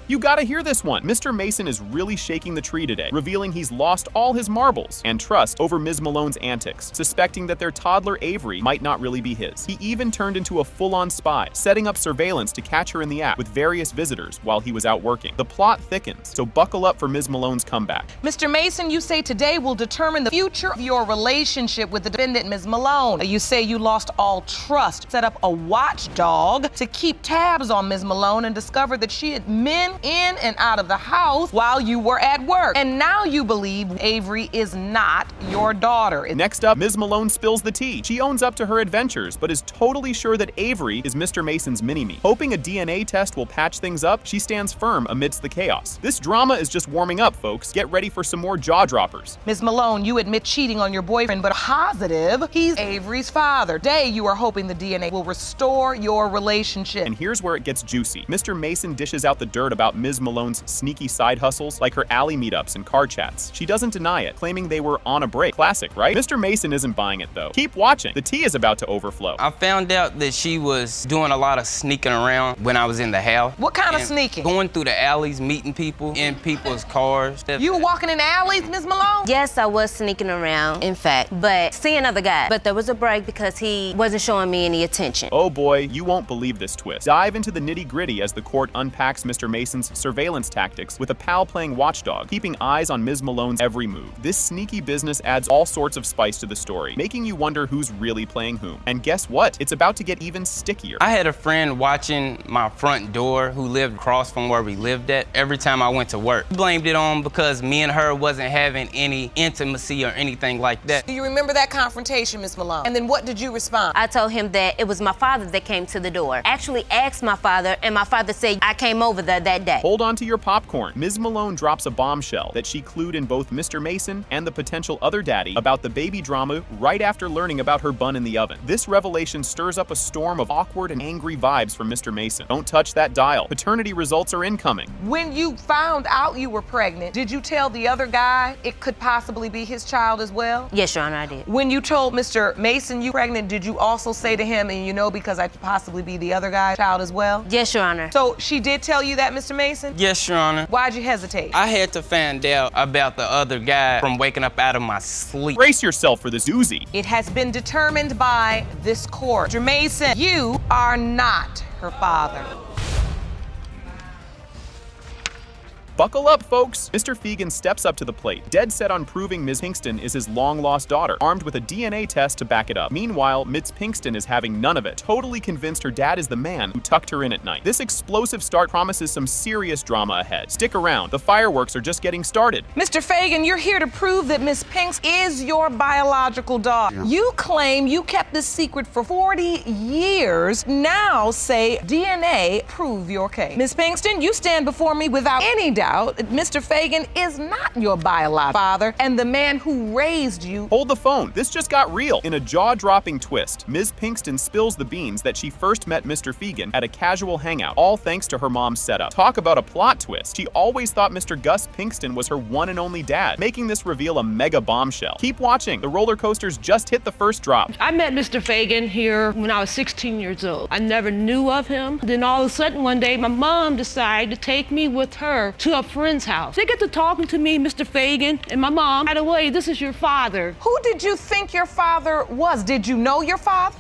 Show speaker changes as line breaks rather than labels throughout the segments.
You gotta hear this one. Mr. Mason is really shaking the tree today, revealing he's lost all his marbles and trust over Ms. Malone's antics, suspecting that their toddler Avery might not really be his. He even turned into a full-on spy, setting up surveillance to catch her in the act with various visitors while he was out working. The plot thickens, so buckle up for Ms. Malone's comeback.
Mr. Mason, you say today will determine the future of your relationship with the defendant, Ms. Malone. You say you lost all trust, set up a watchdog to keep tabs on Ms. Malone and discovered that she had men in and out of the house while you were at work. And now you believe Avery is not your daughter.
Next up, Ms. Malone spills the tea. She owns up to her adventures, but is totally sure that Avery is Mr. Mason's mini-me. Hoping a DNA test will patch things up, she stands firm amidst the chaos. This drama is just warming up, folks. Get ready for some more jaw-droppers.
Ms. Malone, you admit cheating on your boyfriend, but positive he's Avery's father. Today, you are hoping the DNA will restore your relationship.
And here's where it gets juicy. Mr. Mason dishes out the dirt about Ms. Malone's sneaky side hustles, like her alley meetups and car chats. She doesn't deny it, claiming they were on a break. Classic, right? Mr. Mason isn't buying it, though. Keep watching. The tea is about to overflow.
I found out that she was doing a lot of sneaking around when I was in the house.
What kind of sneaking?
Going through the alleys, meeting people in people's cars.
You were walking in the alleys, Ms. Malone?
Yes, I was sneaking around, in fact, but seeing other guys. But there was a break because he wasn't showing me any attention.
Oh boy, you won't believe this twist. Dive into the nitty-gritty as the court unpacks Mr. Mason's surveillance tactics with a pal playing watchdog, keeping eyes on Ms. Malone's every move. This sneaky business adds all sorts of spice to the story, making you wonder who's really playing whom. And guess what? It's about to get even stickier.
I had a friend watching my front door who lived across from where we lived at every time I went to work. Blamed it on because me and her wasn't having any intimacy or anything like that.
Do you remember that confrontation, Ms. Malone? And then what did you respond?
I told him that it was my father that came to the door. Actually asked my father, and my father said I came over there that day.
Hold on to your popcorn. Ms. Malone drops a bombshell that she clued in both Mr. Mason and the potential other daddy about the baby drama right after learning about her bun in the oven. This revelation stirs up a storm of awkward and angry vibes from Mr. Mason. Don't touch that dial. Paternity results are incoming.
When you found out you were pregnant, did you tell the other guy it could possibly be his child as well?
Yes, Your Honor, I did.
When you told Mr. Mason you were pregnant, did you also say to him, and you know because I could possibly be the other guy's child as well?
Yes, Your Honor.
So she did tell you that, Mr. Mason?
Yes, Your Honor.
Why'd you hesitate?
I had to find out about the other guy from waking up out of my sleep.
Brace yourself for this doozy.
It has been determined by this court. Mr. Mason, you are not her father.
Buckle up, folks! Mr. Fegan steps up to the plate, dead set on proving Ms. Pinkston is his long-lost daughter, armed with a DNA test to back it up. Meanwhile, Ms. Pinkston is having none of it, totally convinced her dad is the man who tucked her in at night. This explosive start promises some serious drama ahead. Stick around, the fireworks are just getting started.
Mr. Fagan, you're here to prove that Ms. Pinks is your biological daughter. Yeah. You claim you kept this secret for 40 years. Now say DNA prove your case. Ms. Pinkston, you stand before me without any doubt. Mr. Fagan is not your biological father and the man who raised you.
Hold the phone. This just got real. In a jaw-dropping twist, Ms. Pinkston spills the beans that she first met Mr. Fegan at a casual hangout, all thanks to her mom's setup. Talk about a plot twist. She always thought Mr. Gus Pinkston was her one and only dad, making this reveal a mega bombshell. Keep watching. The roller coasters just hit the first drop.
I met Mr. Fagan here when I was 16 years old. I never knew of him. Then all of a sudden one day, my mom decided to take me with her to a friend's house. They get to talking to me, Mr. Fagan, and my mom, by the way, this is your father.
Who did you think your father was? Did you know your father?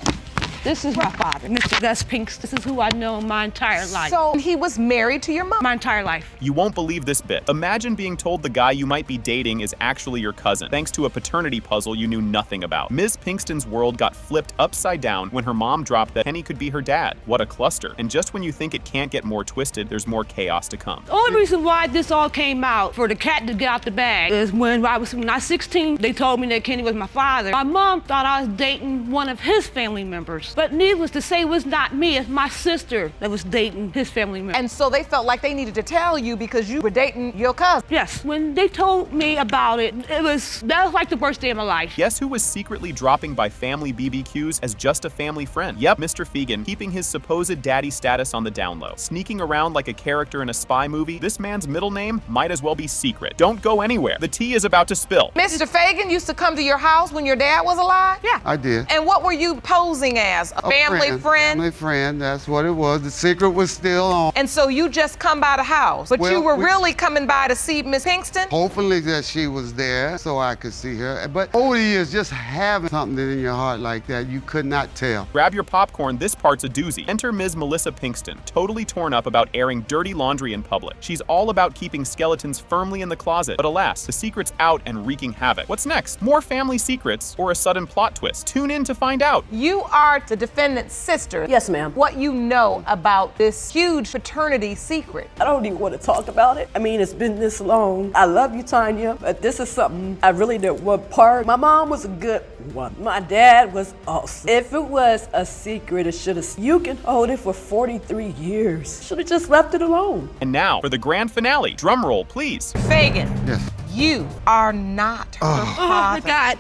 This is my father, Mr. Gus Pinks. This is who I know my entire life.
So he was married to your mom?
My entire life.
You won't believe this bit. Imagine being told the guy you might be dating is actually your cousin, thanks to a paternity puzzle you knew nothing about. Ms. Pinkston's world got flipped upside down when her mom dropped that Kenny could be her dad. What a cluster. And just when you think it can't get more twisted, there's more chaos to come.
The only reason why this all came out, for the cat to get out the bag, is when I was 16, they told me that Kenny was my father. My mom thought I was dating one of his family members. But needless to say, it was not me, it's my sister that was dating his family member.
And so they felt like they needed to tell you because you were dating your cousin.
Yes, when they told me about it, that was like the worst day of my life.
Guess who was secretly dropping by family BBQs as just a family friend? Yep, Mr. Fegan, keeping his supposed daddy status on the down low. Sneaking around like a character in a spy movie, this man's middle name might as well be secret. Don't go anywhere. The tea is about to spill.
Mr. Fagan used to come to your house when your dad was alive?
Yeah.
I did.
And what were you posing as? as? A family friend?
Family friend, that's what it was. The secret was still on.
And so you just come by the house, but you were really coming by to see Miss Pinkston?
Hopefully that she was there so I could see her. But over the years, just having something in your heart like that, you could not tell.
Grab your popcorn, this part's a doozy. Enter Ms. Melissa Pinkston, totally torn up about airing dirty laundry in public. She's all about keeping skeletons firmly in the closet, but alas, the secret's out and wreaking havoc. What's next? More family secrets or a sudden plot twist? Tune in to find out.
You are the defendant's sister.
Yes, ma'am.
What you know about this huge paternity secret?
I don't even want to talk about it. I mean, it's been this long. I love you, Tanya, but this is something I really didn't want part. My mom was a good one. My dad was awesome. If it was a secret, it should have. You can hold it for 43 years. Should have just left it alone.
And now for the grand finale. Drum roll, please.
Fagan.
Yes.
You are not her
Oh,
father.
my God.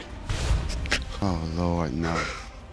Oh, Lord, no.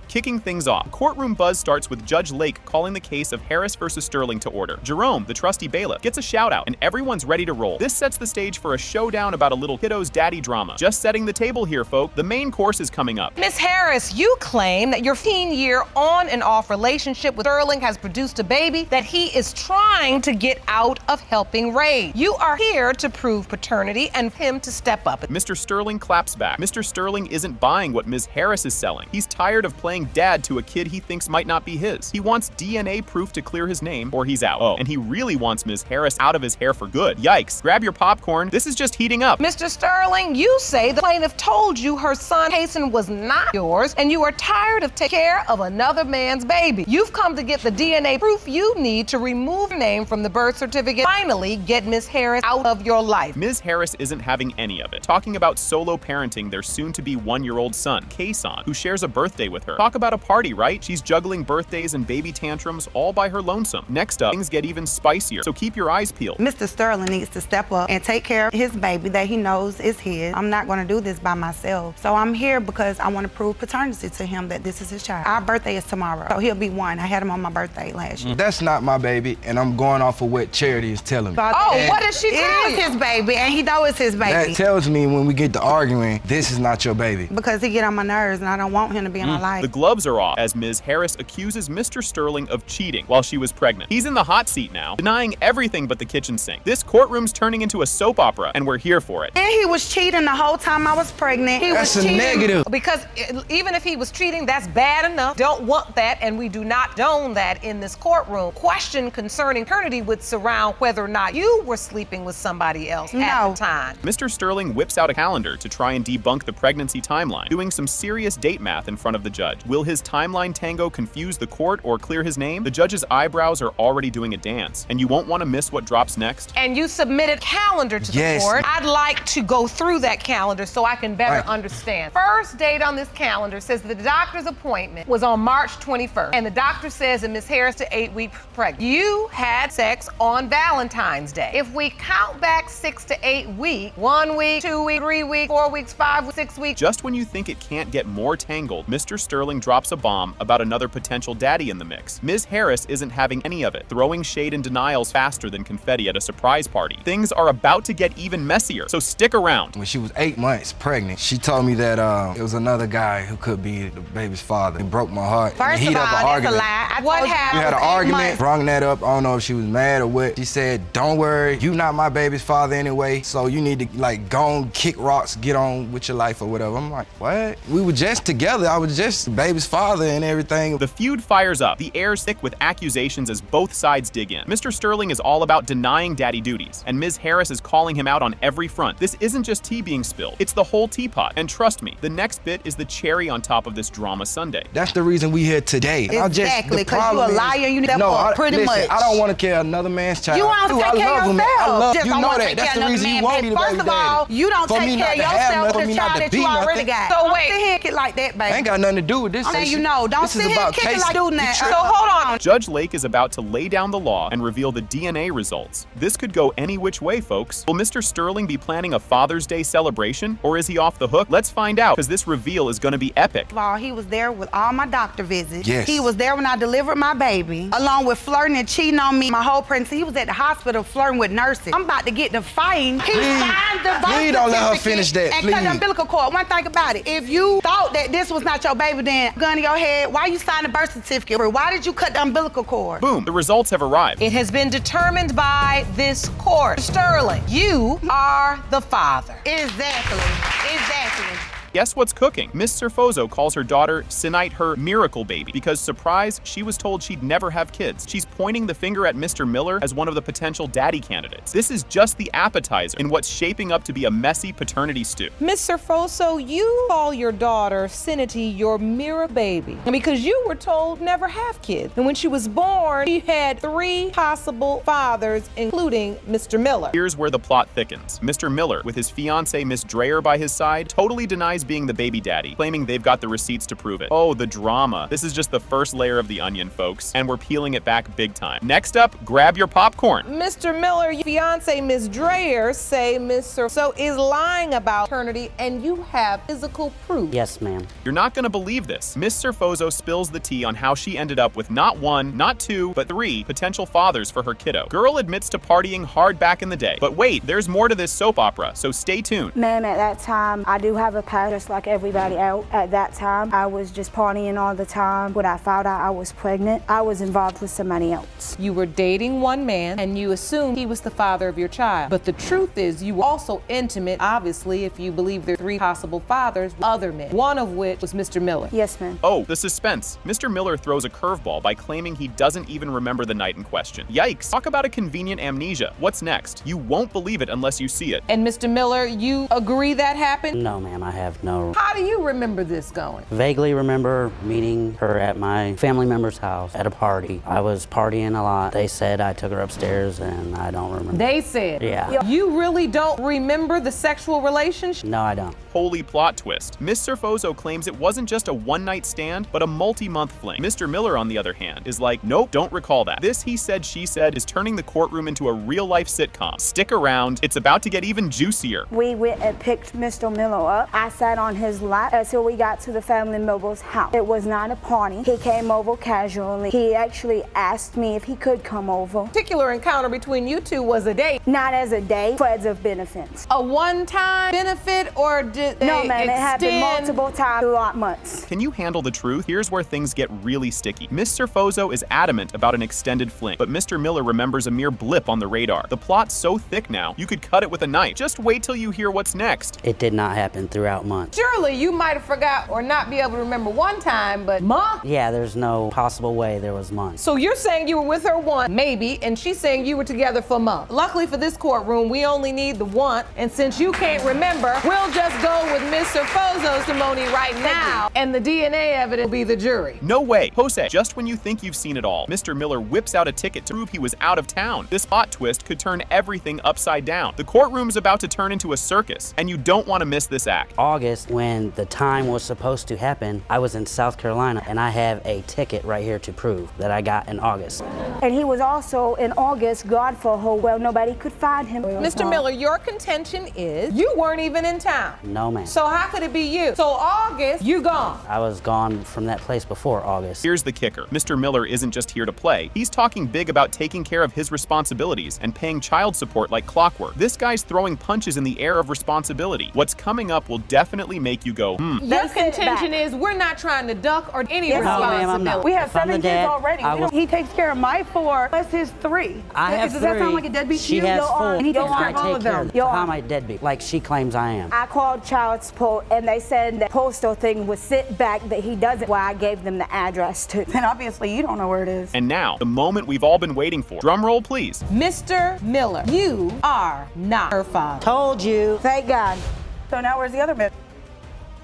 Kicking things off, courtroom buzz starts with Judge Lake calling the case of Harris versus Sterling to order. Jerome, the trusty bailiff, gets a shout out and everyone's ready to roll. This sets the stage for a showdown about a little kiddo's daddy drama. Just setting the table here, folk. The main course is coming up.
Miss Harris, you claim that your 15-year on and off relationship with Sterling has produced a baby that he is trying to get out of helping raise. You are here to prove paternity and him to step up.
Mr. Sterling claps back. Mr. Sterling isn't buying what Ms. Harris is selling. He's tired of playing dad to a kid he thinks might not be his. He wants DNA proof to clear his name or he's out. Oh, and he really wants Ms. Harris out of his hair for good. Yikes. Grab your popcorn. This is just heating up.
Mr. Sterling, you say the plaintiff told you her son Hasten was not yours and you are tired of taking care of another man's baby. You've come to get the DNA proof you need to remove her name from the birth certificate. Finally, get Ms. Harris out of your life.
Ms. Harris isn't having any of it. Talking about solo parenting their soon-to-be one-year-old son, Kason, who shares a birthday with her. Talk about a party, right? She's juggling birthdays and baby tantrums all by her lonesome. Next up, things get even spicier, so keep your eyes peeled.
Mr. Sterling needs to step up and take care of his baby that he knows is his. I'm not going to do this by myself. So I'm here because I want to prove paternity to him that this is his child. Our birthday is tomorrow, so he'll be one. I had him on my birthday last year.
That's not my baby, and I'm going off of what Charity is telling me.
Oh, what did she tell
It
you?
is his baby, and he knows it's his baby.
That tells me when we get to arguing, this is not your baby.
Because he get on my nerves, and I don't want him to be in my life.
The gloves are off as Ms. Harris accuses Mr. Sterling of cheating while she was pregnant. He's in the hot seat now, denying everything but the kitchen sink. This courtroom's turning into a soap opera, and we're here for it.
And he was cheating the whole time I was pregnant. He
That's
was
a
cheating.
negative.
Because even if he was cheating, that's bad enough. Don't want that, and we do not condone that in this courtroom. Question concerning paternity would surround whether or not you were sleeping with somebody else at the time.
Mr. Sterling whips out a calendar to try and debunk the pregnancy timeline, doing some serious date math in front of the judge. Will his timeline tango confuse the court or clear his name? The judge's eyebrows are already doing a dance, and you won't want to miss what drops next.
And you submitted calendar to the court. I'd like to go through that calendar so I can better understand. First date on this calendar says the doctor's appointment was on March 21st, and the doctor says that Ms. Harris to 8 weeks pregnant. You had sex on Valentine's Day. If we count back 6 to 8 weeks, 1 week, 2 weeks, 3 weeks, 4 weeks, 5 weeks, 6 weeks.
Just when you think it can't get more tangled, Mr. Sterling drops a bomb about another potential daddy in the mix. Ms. Harris isn't having any of it, throwing shade and denials faster than confetti at a surprise party. Things are about to get even messier, so stick around.
When she was 8 months pregnant, she told me that it was another guy who could be the baby's father. It broke my heart.
First of all, that's a lie.
What happened?
We had an argument, brung that up. I don't know if she was mad or what. She said, don't worry, you not my baby's father anyway, so you need to like go and kick rocks, get on with your life or whatever. I'm like, what? We were just together. I was just the baby's father and everything.
The feud fires up. The air's thick with accusations as both sides dig in. Mr. Sterling is all about denying daddy duties, and Ms. Harris is calling him out on every front. This isn't just tea being spilled, it's the whole teapot. And trust me, the next bit is the cherry on top of this drama sundae.
That's the reason we here today.
Exactly, because you're a liar, you step up pretty much.
I don't want to carry another man's child.
You don't take care of yourself.
I love
Just
you
don't
know
wanna
that.
take
That's
care
the
of
reason
another
you want
man.
me to be
First of all, you don't
For
take
me
care of
not to have
yourself
nothing,
with
me
the
not
child
to
that
be
you already
nothing.
got.
So
Don't
wait.
sit here and kick like that, baby.
I ain't got nothing to do with this.
I'm letting you know. Don't
This
sit
is
here
about
and kick it
case.
like doing that.
So hold on.
Judge Lake is about to lay down the law and reveal the DNA results. This could go any which way, folks. Will Mr. Sterling be planning a Father's Day celebration, or is he off the hook? Let's find out, because this reveal is going to be epic.
First of all, he was there with all my doctor visits.
Yes.
He was there when I delivered my baby, along with flirting and cheating on me my whole pregnancy. He was at the hospital flirting with nurses. I'm about to get the fighting. He signed the birth
Please don't let her
certificate
finish that,
and cut the
please.
umbilical cord. One thing about it, if you thought that this was not your baby, then saying, gun to your head, why you sign a birth certificate? Or why did you cut the umbilical cord?
Boom, the results have arrived.
It has been determined by this court. Sterling, you are the father.
Exactly.
Guess what's cooking? Miss Serfozo calls her daughter Sinite her miracle baby because, surprise, she was told she'd never have kids. She's pointing the finger at Mr. Miller as one of the potential daddy candidates. This is just the appetizer in what's shaping up to be a messy paternity stew.
Miss Serfoso, you call your daughter Sinity your miracle baby because you were told never have kids. And when she was born, she had 3 possible fathers, including Mr. Miller.
Here's where the plot thickens. Mr. Miller, with his fiancée Miss Dreyer by his side, totally denies being the baby daddy, claiming they've got the receipts to prove it. Oh, the drama. This is just the first layer of the onion, folks, and we're peeling it back big time. Next up, grab your popcorn.
Mr. Miller, your fiancée Miss Dreyer say Mr. So is lying about paternity and you have physical proof.
Yes, ma'am.
You're not gonna believe this. Miss Serfozo spills the tea on how she ended up with not 1, not 2, but 3 potential fathers for her kiddo. Girl admits to partying hard back in the day. But wait, there's more to this soap opera, so stay tuned.
Ma'am, at that time, I do have a past just like everybody else. At that time, I was just partying all the time. When I found out I was pregnant, I was involved with somebody else.
You were dating one man and you assumed he was the father of your child. But the truth is you were also intimate, obviously, if you believe there are 3 possible fathers with other men, one of which was Mr. Miller.
Yes, ma'am.
Oh, the suspense. Mr. Miller throws a curveball by claiming he doesn't even remember the night in question. Yikes. Talk about a convenient amnesia. What's next? You won't believe it unless you see it.
And Mr. Miller, you agree that happened?
No, ma'am, I have no.
How do you remember this going?
Vaguely remember meeting her at my family member's house at a party. I was partying a lot. They said I took her upstairs and I don't remember.
They said?
Yeah.
You really don't remember the sexual relationship?
No, I don't.
Holy plot twist. Miss Serfozo claims it wasn't just a one-night stand, but a multi-month fling. Mr. Miller, on the other hand, is like, nope, don't recall that. This he said, she said is turning the courtroom into a real-life sitcom. Stick around. It's about to get even juicier.
We went and picked Mr. Miller up. I sat on his lap until we got to the family member's house. It was not a party. He came over casually. He actually asked me if he could come over.
Particular encounter between you two was a date.
Not as a date, friends of benefits.
A one-time benefit, or did they
No, ma'am, it happened
extend?
multiple times throughout months.
Can you handle the truth? Here's where things get really sticky. Miss Serfozo is adamant about an extended fling, but Mr. Miller remembers a mere blip on the radar. The plot's so thick now, you could cut it with a knife. Just wait till you hear what's next.
It did not happen throughout months.
Surely you might have forgot or not be able to remember one time, but month?
Yeah, there's no possible way there was months.
So you're saying you were with her one, maybe, and she's saying you were together for months. Luckily for this courtroom, we only need the one, and since you can't remember, we'll just go with Miss Serfozo's testimony right now, and the DNA evidence will be the jury.
No way. Jose, just when you think you've seen it all, Mr. Miller whips out a ticket to prove he was out of town. This plot twist could turn everything upside down. The courtroom's about to turn into a circus, and you don't want to miss this act.
August, when the time was supposed to happen, I was in South Carolina, and I have a ticket right here to prove that I got in August.
And he was also in August gone for a whole well, nobody could find him.
Mr. Miller, your contention is you weren't even in town.
No, ma'am.
So how could it be you? So August, you gone.
I was gone from that place before August.
Here's the kicker. Mr. Miller isn't just here to play. He's talking big about taking care of his responsibilities and paying child support like clockwork. This guy's throwing punches in the air of responsibility. What's coming up will definitely make you go,
Your contention is we're not trying to duck or any
No, ma'am, I'm
responsibility.
not.
We have
If I'm
7
the dad,
kids already.
I will-
He takes care of my 4, plus his 3.
I have
Does
3.
that sound like a deadbeat to
She
you?
has
Your
4.
Honor. And he takes
I
care of all
take
of
care
them.
of
Your
how
Honor.
am I deadbeat? Like she claims I am.
I called child support and they said the postal thing was sent back, that he doesn't, where I gave them the address to.
And obviously you don't know where it is.
And now, the moment we've all been waiting for. Drum roll, please.
Mr. Miller, you are not her father.
Told you.
Thank God.
So now where's the other bit?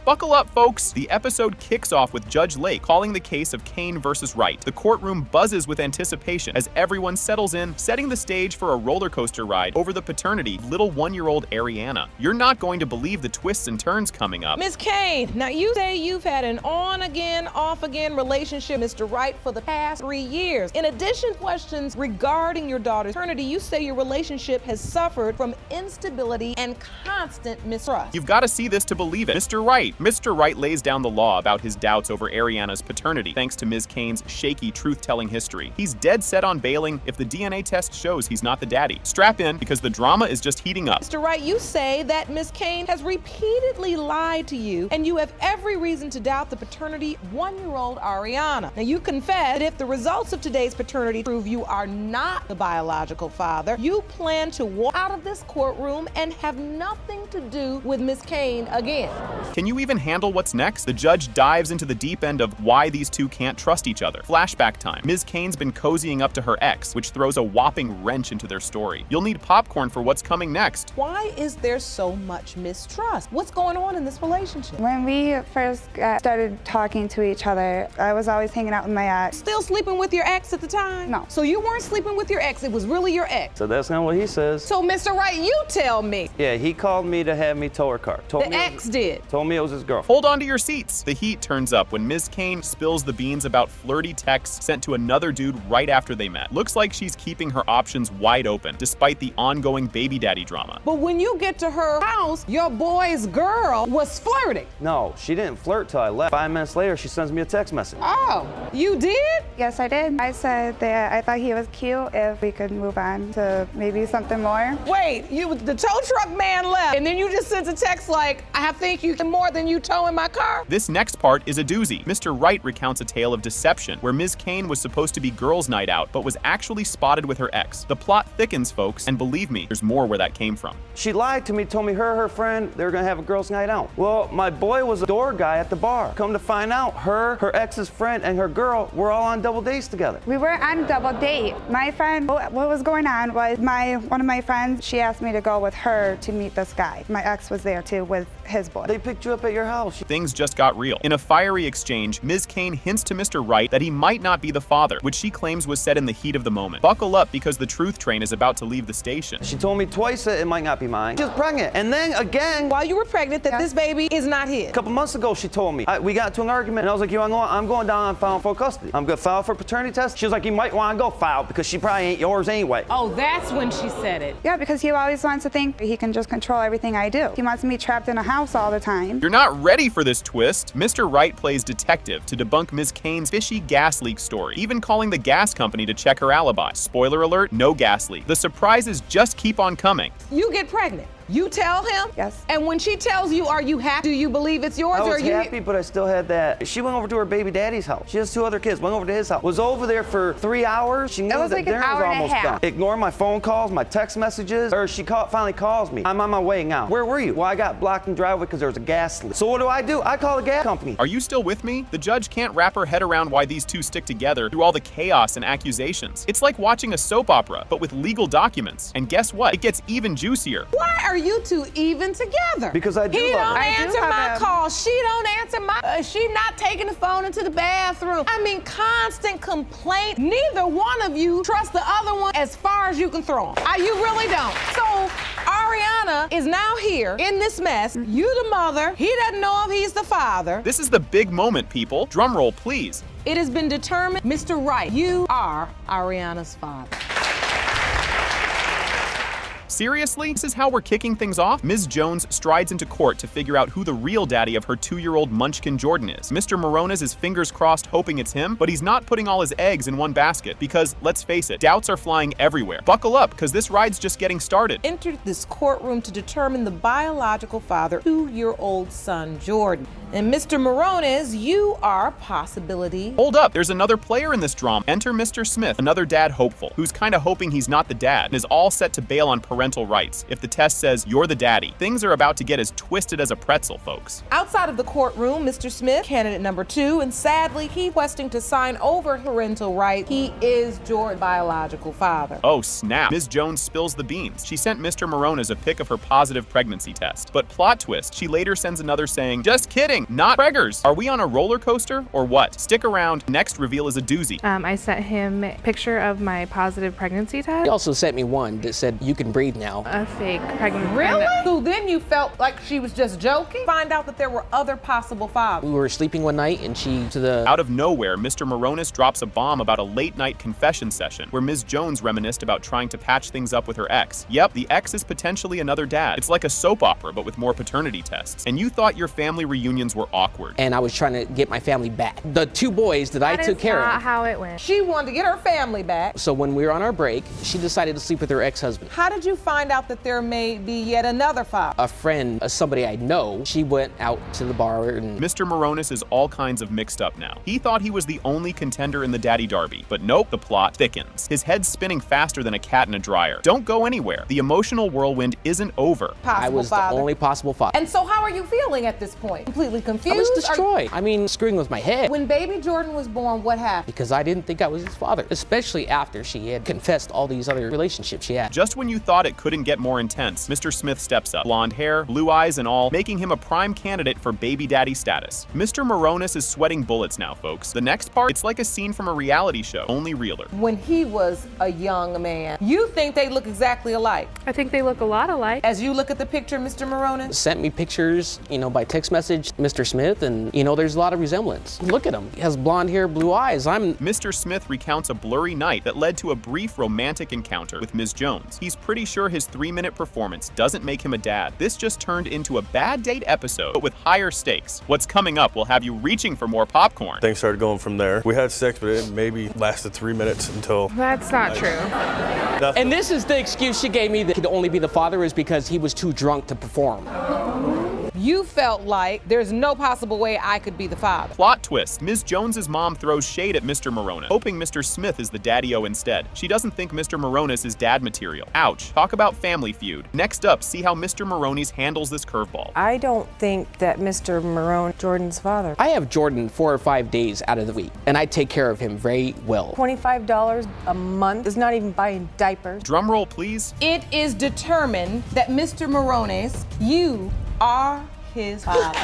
Buckle up, folks. The episode kicks off with Judge Lake calling the case of Kane versus Wright. The courtroom buzzes with anticipation as everyone settles in, setting the stage for a roller coaster ride over the paternity of little 1-year-old Ariana. You're not going to believe the twists and turns coming up.
Ms. Kane, now you say you've had an on-again, off-again relationship with Mr. Wright for the past 3 years. In addition to questions regarding your daughter's paternity, you say your relationship has suffered from instability and constant mistrust.
You've got to see this to believe it. Mr. Wright, Mr. Wright lays down the law about his doubts over Ariana's paternity, thanks to Ms. Kane's shaky truth-telling history. He's dead set on bailing if the DNA test shows he's not the daddy. Strap in, because the drama is just heating up.
Mr. Wright, you say that Ms. Kane has repeatedly lied to you, and you have every reason to doubt the paternity of 1-year-old Ariana. Now, you confess that if the results of today's paternity prove you are not the biological father, you plan to walk out of this courtroom and have nothing to do with Ms. Kane again.
Can you even handle what's next? The judge dives into the deep end of why these two can't trust each other. Flashback time. Ms. Kane's been cozying up to her ex, which throws a whopping wrench into their story. You'll need popcorn for what's coming next.
Why is there so much mistrust? What's going on in this relationship?
When we first started talking to each other, I was always hanging out with my ex.
Still sleeping with your ex at the time?
No.
So you weren't sleeping with your ex, it was really your ex?
So that's not what he says.
So Mr. Wright, you tell me.
Yeah, he called me to have me tow her car.
The ex did.
Told me it was his girlfriend.
Hold on to your seats. The heat turns up when Ms. Kane spills the beans about flirty texts sent to another dude right after they met. Looks like she's keeping her options wide open, despite the ongoing baby daddy drama.
But when you get to her house, your boy's girl was flirting.
No, she didn't flirt till I left. 5 minutes later, she sends me a text message.
Oh, you did?
Yes, I did. I said that I thought he was cute if we could move on to maybe something more.
Wait, the tow truck man left, and then you just sent a text like, I think you can more than you towing my car?
This next part is a doozy. Mr. Wright recounts a tale of deception, where Ms. Kane was supposed to be girls' night out, but was actually spotted with her ex. The plot thickens, folks, and believe me, there's more where that came from.
She lied to me, told me her friend, they were gonna have a girls' night out. Well, my boy was a door guy at the bar. Come to find out, her ex's friend, and her girl were all on double dates together.
We were on a double date. My friend, what was going on was one of my friends, she asked me to go with her to meet this guy. My ex was there too with his boy.
They picked you up at your house.
Things just got real. In a fiery exchange, Ms. Kane hints to Mr. Wright that he might not be the father, which she claims was said in the heat of the moment. Buckle up, because the truth train is about to leave the station.
She told me twice that it might not be mine. She was pregnant. And then again,
while you were pregnant, that this baby is not his.
A couple months ago, she told me. We got into an argument, and I was like, I'm going down and filing for custody. I'm gonna file for paternity test. She was like, you might want to go file because she probably ain't yours anyway.
Oh, that's when she said it.
Yeah, because he always wants to think he can just control everything I do. He wants me trapped in a house all the time.
You're not ready for this twist. Mr. Wright plays detective to debunk Ms. Kane's fishy gas leak story, even calling the gas company to check her alibi. Spoiler alert, no gas leak. The surprises just keep on coming.
You get pregnant. You tell him?
Yes.
And when she tells you, are you happy? Do you believe it's yours?
I was
or you
happy, but I still had that. She went over to her baby daddy's house. She has 2 other kids. Went over to his house. Was over there for 3 hours. She knew
was
that
like an
dinner
hour
was
and a
almost
half.
done. Ignore my phone calls, my text messages, or she finally calls me. I'm on my way now. Where were you? Well, I got blocked in the driveway because there was a gas leak. So what do? I call the gas company.
Are you still with me? The judge can't wrap her head around why these two stick together through all the chaos and accusations. It's like watching a soap opera, but with legal documents. And guess what? It gets even juicier.
Why are you two even together?
Because I do
He
love
don't
her.
answer my calls. She don't answer my. She not taking the phone into the bathroom. I mean, constant complaint. Neither one of you trust the other one as far as you can throw them. You really don't. So Ariana is now here in this mess. You the mother. He doesn't know if he's the father.
This is the big moment, people. Drum roll, please.
It has been determined, Mr. Wright, you are Ariana's father.
Seriously? This is how we're kicking things off? Ms. Jones strides into court to figure out who the real daddy of her 2-year-old munchkin Jordan is. Mr. Morones is fingers crossed hoping it's him, but he's not putting all his eggs in one basket because, let's face it, doubts are flying everywhere. Buckle up, because this ride's just getting started.
Entered this courtroom to determine the biological father, 2-year-old son Jordan. And Mr. Morones, you are a possibility.
Hold up, there's another player in this drama. Enter Mr. Smith, another dad hopeful, who's kinda hoping he's not the dad, and is all set to bail on parental rights. If the test says you're the daddy, things are about to get as twisted as a pretzel, folks.
Outside of the courtroom, Mr. Smith, candidate number 2, and sadly, he requesting to sign over parental rights. He is Jordan's biological father.
Oh snap. Ms. Jones spills the beans. She sent Mr. Morones a pic of her positive pregnancy test. But plot twist, she later sends another saying, just kidding, not preggers. Are we on a roller coaster or what? Stick around, next reveal is a doozy.
I sent him a picture of my positive pregnancy test.
He also sent me one that said, you can breathe now.
A fake pregnancy.
Really? So then you felt like she was just joking? Find out that there were other possible fathers.
We were sleeping one night and
Out of nowhere, Mr. Morones drops a bomb about a late-night confession session where Ms. Jones reminisced about trying to patch things up with her ex. Yep, the ex is potentially another dad. It's like a soap opera, but with more paternity tests. And you thought your family reunion emotions were awkward.
And I was trying to get my family back. The two boys that I took care
That's
of.
not how it went.
She wanted to get her family back.
So when we were on our break, she decided to sleep with her ex-husband.
How did you find out that there may be yet another father?
A friend, somebody I know, she went out to the bar and...
Mr. Moronis is all kinds of mixed up now. He thought he was the only contender in the Daddy Derby, but nope, the plot thickens. His head's spinning faster than a cat in a dryer. Don't go anywhere. The emotional whirlwind isn't over.
I was the only possible father.
And so how are you feeling at this point? Completely confused?
I was destroyed. I mean, screwing with my head.
When baby Jordan was born, what happened?
Because I didn't think I was his father, especially after she had confessed all these other relationships she had.
Just when you thought it couldn't get more intense, Mr. Smith steps up. Blonde hair, blue eyes and all, making him a prime candidate for baby daddy status. Mr. Moronis is sweating bullets now, folks. The next part, it's like a scene from a reality show, only realer.
When he was a young man, you think they look exactly alike?
I think they look a lot alike.
As you look at the picture, Mr. Moronis?
Sent me pictures, by text message, Mr. Smith, and, there's a lot of resemblance. Look at him. He has blonde hair, blue eyes.
Mr. Smith recounts a blurry night that led to a brief romantic encounter with Ms. Jones. He's pretty sure his 3-minute performance doesn't make him a dad. This just turned into a bad date episode, but with higher stakes. What's coming up will have you reaching for more popcorn.
Things started going from there. We had sex, but it maybe lasted 3 minutes until...
That's not true.
And this is the excuse she gave me that he could only be the father is because he was too drunk to perform.
You felt like there's no possible way I could be the father.
Plot twist. Ms. Jones's mom throws shade at Mr. Moronis, hoping Mr. Smith is the daddy-o instead. She doesn't think Mr. Moronis is dad material. Ouch. Talk about family feud. Next up, see how Mr. Moronis handles this curveball.
I don't think that Mr. Marone, Jordan's father.
I have Jordan 4 or 5 days out of the week, and I take care of him very well.
$25 a month is not even buying diapers.
Drum roll, please.
It is determined that Mr. Moronis, you are his father.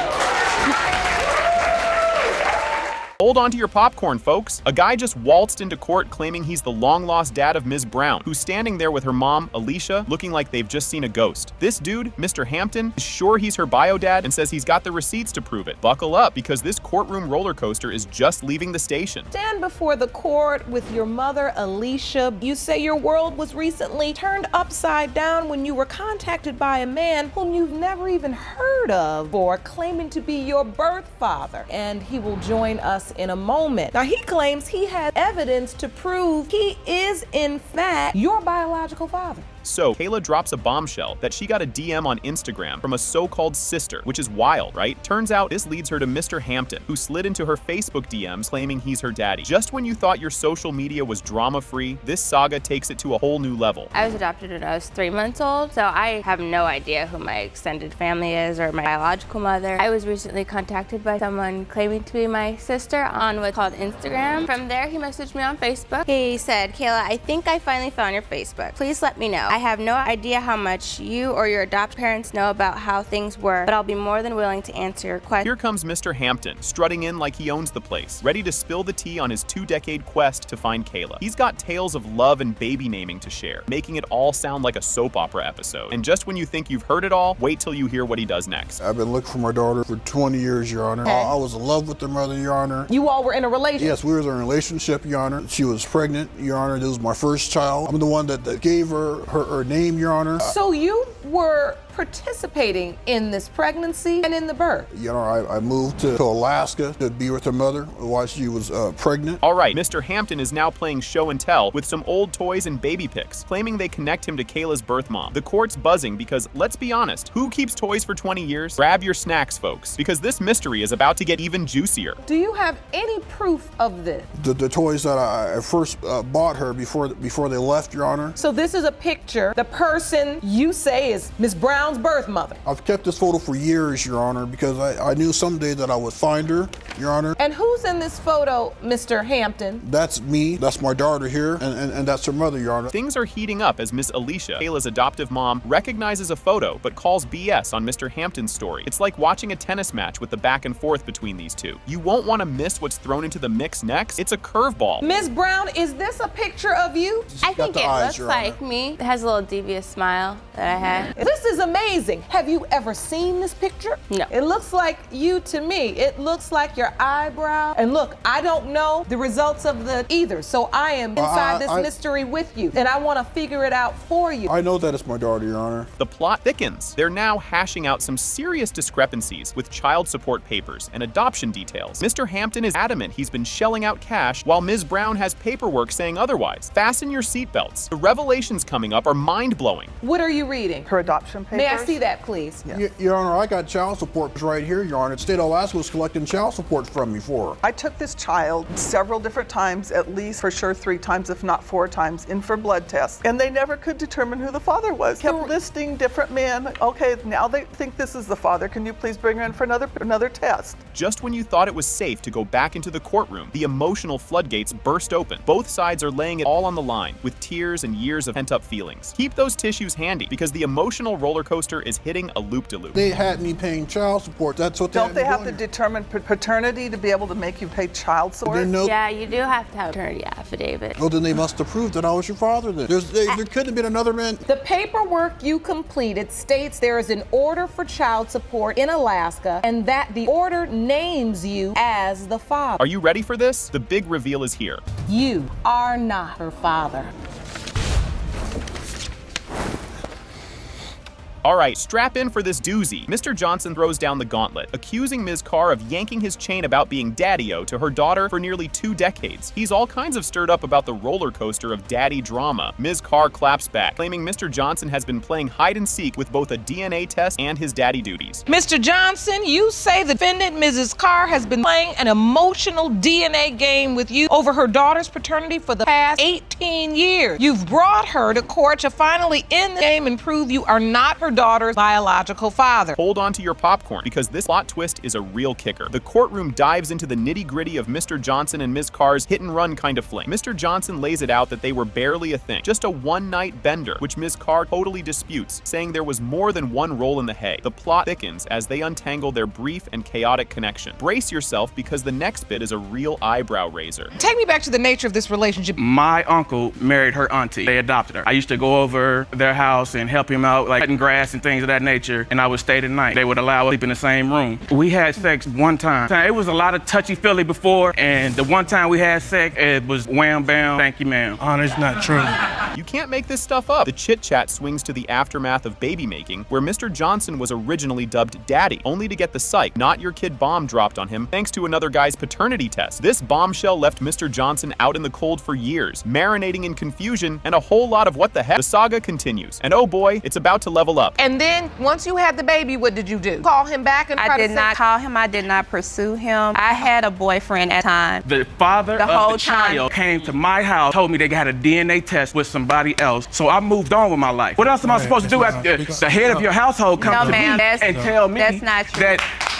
Hold on to your popcorn, folks. A guy just waltzed into court claiming he's the long-lost dad of Ms. Brown, who's standing there with her mom, Alicia, looking like they've just seen a ghost. This dude, Mr. Hampton, is sure he's her bio dad and says he's got the receipts to prove it. Buckle up, because this courtroom roller coaster is just leaving the station.
Stand before the court with your mother, Alicia. You say your world was recently turned upside down when you were contacted by a man whom you've never even heard of for claiming to be your birth father. And he will join us in a moment. Now, he claims he has evidence to prove he is, in fact, your biological father.
So, Kayla drops a bombshell that she got a DM on Instagram from a so-called sister, which is wild, right? Turns out this leads her to Mr. Hampton, who slid into her Facebook DMs claiming he's her daddy. Just when you thought your social media was drama-free, this saga takes it to a whole new level.
I was adopted when I was 3 months old, so I have no idea who my extended family is or my biological mother. I was recently contacted by someone claiming to be my sister on what's called Instagram. From there, he messaged me on Facebook. He said, "Kayla, I think I finally found your Facebook. Please let me know. I have no idea how much you or your adopted parents know about how things were, but I'll be more than willing to answer your questions."
Here comes Mr. Hampton, strutting in like he owns the place, ready to spill the tea on his 2-decade quest to find Kayla. He's got tales of love and baby naming to share, making it all sound like a soap opera episode. And just when you think you've heard it all, wait till you hear what he does next.
I've been looking for my daughter for 20 years, Your Honor.
Okay.
I was in love with her mother, Your Honor.
You all were in a relationship?
Yes, we were in a relationship, Your Honor. She was pregnant, Your Honor. This was my first child. I'm the one that gave her name, Your Honor.
So you were participating in this pregnancy and in the birth?
You know, I moved to Alaska to be with her mother while she was pregnant.
All right, Mr. Hampton is now playing show and tell with some old toys and baby pics, claiming they connect him to Kayla's birth mom. The court's buzzing because, let's be honest, who keeps toys for 20 years? Grab your snacks, folks, because this mystery is about to get even juicier.
Do you have any proof of this?
The toys that I first bought her before they left, Your Honor.
So this is a picture. The person you say is Miss Brown's birth mother.
I've kept this photo for years, Your Honor, because I knew someday that I would find her, Your Honor.
And who's in this photo, Mr. Hampton?
That's me. That's my daughter here, and that's her mother, Your Honor.
Things are heating up as Miss Alicia, Kayla's adoptive mom, recognizes a photo but calls BS on Mr. Hampton's story. It's like watching a tennis match with the back and forth between these two. You won't want to miss what's thrown into the mix next. It's a curveball.
Miss Brown, is this a picture of you?
I think it looks like me. It has a little devious smile that I had.
This is a amazing. Have you ever seen this picture?
No.
It looks like you to me. It looks like your eyebrow. And look, I don't know the results of the either, so I am inside this mystery with you, and I want to figure it out for you.
I know that it's my daughter, Your Honor.
The plot thickens. They're now hashing out some serious discrepancies with child support papers and adoption details. Mr. Hampton is adamant he's been shelling out cash, while Ms. Brown has paperwork saying otherwise. Fasten your seatbelts. The revelations coming up are mind-blowing.
What are you reading?
Her adoption papers.
May I see that, please?
Your Honor, I got child support right here, Your Honor. The state of Alaska was collecting child support from me for her.
I took this child several different times, at least for sure 3 times, if not 4 times, in for blood tests. And they never could determine who the father was. Kept listing different men. Okay, now they think this is the father. Can you please bring her in for another test?
Just when you thought it was safe to go back into the courtroom, the emotional floodgates burst open. Both sides are laying it all on the line, with tears and years of pent-up feelings. Keep those tissues handy, because the emotional roller coaster is hitting a loop-de-loop.
They had me paying child support. That's what
Don't they have to determine paternity to be able to make you pay child support?
Yeah, you do have to have a paternity affidavit.
Well, then they must have proved that I was your father then. There couldn't have been another man.
The paperwork you completed states there is an order for child support in Alaska, and that the order names you as the father.
Are you ready for this? The big reveal is here.
You are not her father.
All right, strap in for this doozy. Mr. Johnson throws down the gauntlet, accusing Ms. Carr of yanking his chain about being daddy-o to her daughter for nearly 2 decades. He's all kinds of stirred up about the roller coaster of daddy drama. Ms. Carr claps back, claiming Mr. Johnson has been playing hide-and-seek with both a DNA test and his daddy duties.
Mr. Johnson, you say the defendant, Mrs. Carr, has been playing an emotional DNA game with you over her daughter's paternity for the past 18 years. You've brought her to court to finally end the game and prove you are not her daughter's biological father.
Hold on to your popcorn, because this plot twist is a real kicker. The courtroom dives into the nitty-gritty of Mr. Johnson and Ms. Carr's hit-and-run kind of fling. Mr. Johnson lays it out that they were barely a thing, just a one-night bender, which Ms. Carr totally disputes, saying there was more than one roll in the hay. The plot thickens as they untangle their brief and chaotic connection. Brace yourself, because the next bit is a real eyebrow raiser.
Take me back to the nature of this relationship.
My uncle married her auntie. They adopted her. I used to go over their house and help him out, like cutting grass and things of that nature, and I would stay the night. They would allow us to sleep in the same room. We had sex one time. It was a lot of touchy-feely before, and the one time we had sex, it was wham bam, thank you ma'am.
It's not true.
You can't make this stuff up. The chit-chat swings to the aftermath of baby making, where Mr. Johnson was originally dubbed Daddy, only to get the psych, not your kid bomb dropped on him thanks to another guy's paternity test. This bombshell left Mr. Johnson out in the cold for years, marinating in confusion and a whole lot of what the heck. The saga continues, and oh boy, it's about to level up.
And then, once you had the baby, what did you do? Call him back and try
I
to
did not call him. I did not pursue him. I had a boyfriend at the time.
The father
The
of
whole
the child came to my house, told me they got a DNA test with somebody else, so I moved on with my life. What else am I supposed to do after the head of your household comes to me and tell me
that's not true.
that...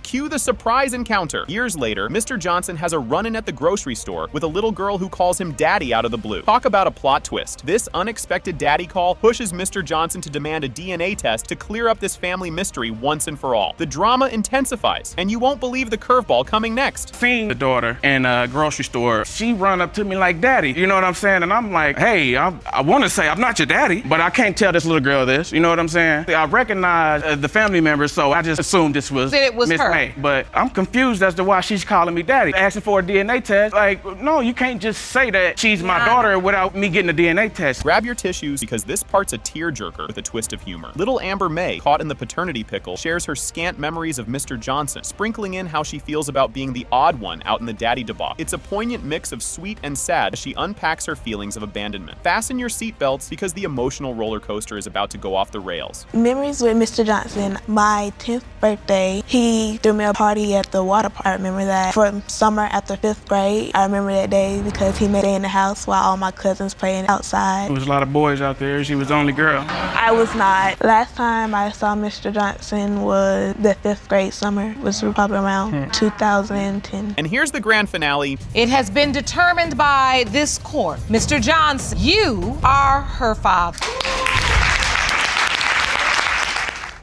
Cue the surprise encounter. Years later, Mr. Johnson has a run-in at the grocery store with a little girl who calls him daddy out of the blue. Talk about a plot twist. This unexpected daddy call pushes Mr. Johnson to demand a DNA test to clear up this family mystery once and for all. The drama intensifies, and you won't believe the curveball coming next.
Seeing the daughter in a grocery store, she run up to me like, daddy, you know what I'm saying? And I'm like, hey, I want to say I'm not your daddy, but I can't tell this little girl this, you know what I'm saying? I recognize the family members, so I just assumed this was
Miss
May. But I'm confused as to why she's calling me daddy, asking for a DNA test. Like, no, you can't just say that she's my daughter without me getting a DNA test.
Grab your tissues, because this part's a tearjerker with a twist of humor. Little Amber May, caught in the paternity pickle, shares her scant memories of Mr. Johnson, sprinkling in how she feels about being the odd one out in the daddy debacle. It's a poignant mix of sweet and sad as she unpacks her feelings of abandonment. Fasten your seatbelts, because the emotional roller coaster is about to go off the rails.
Memories with Mr. Johnson. My 10th birthday, he threw me a party at the water park. I remember that. For summer after 5th grade, I remember that day because he made it in the house while all my cousins playing outside.
There was a lot of boys out there. She was the only girl.
I was not. Last time I saw Mr. Johnson was the 5th grade summer. It was probably around 2010.
And here's the grand finale.
It has been determined by this court. Mr. Johnson, you are her father.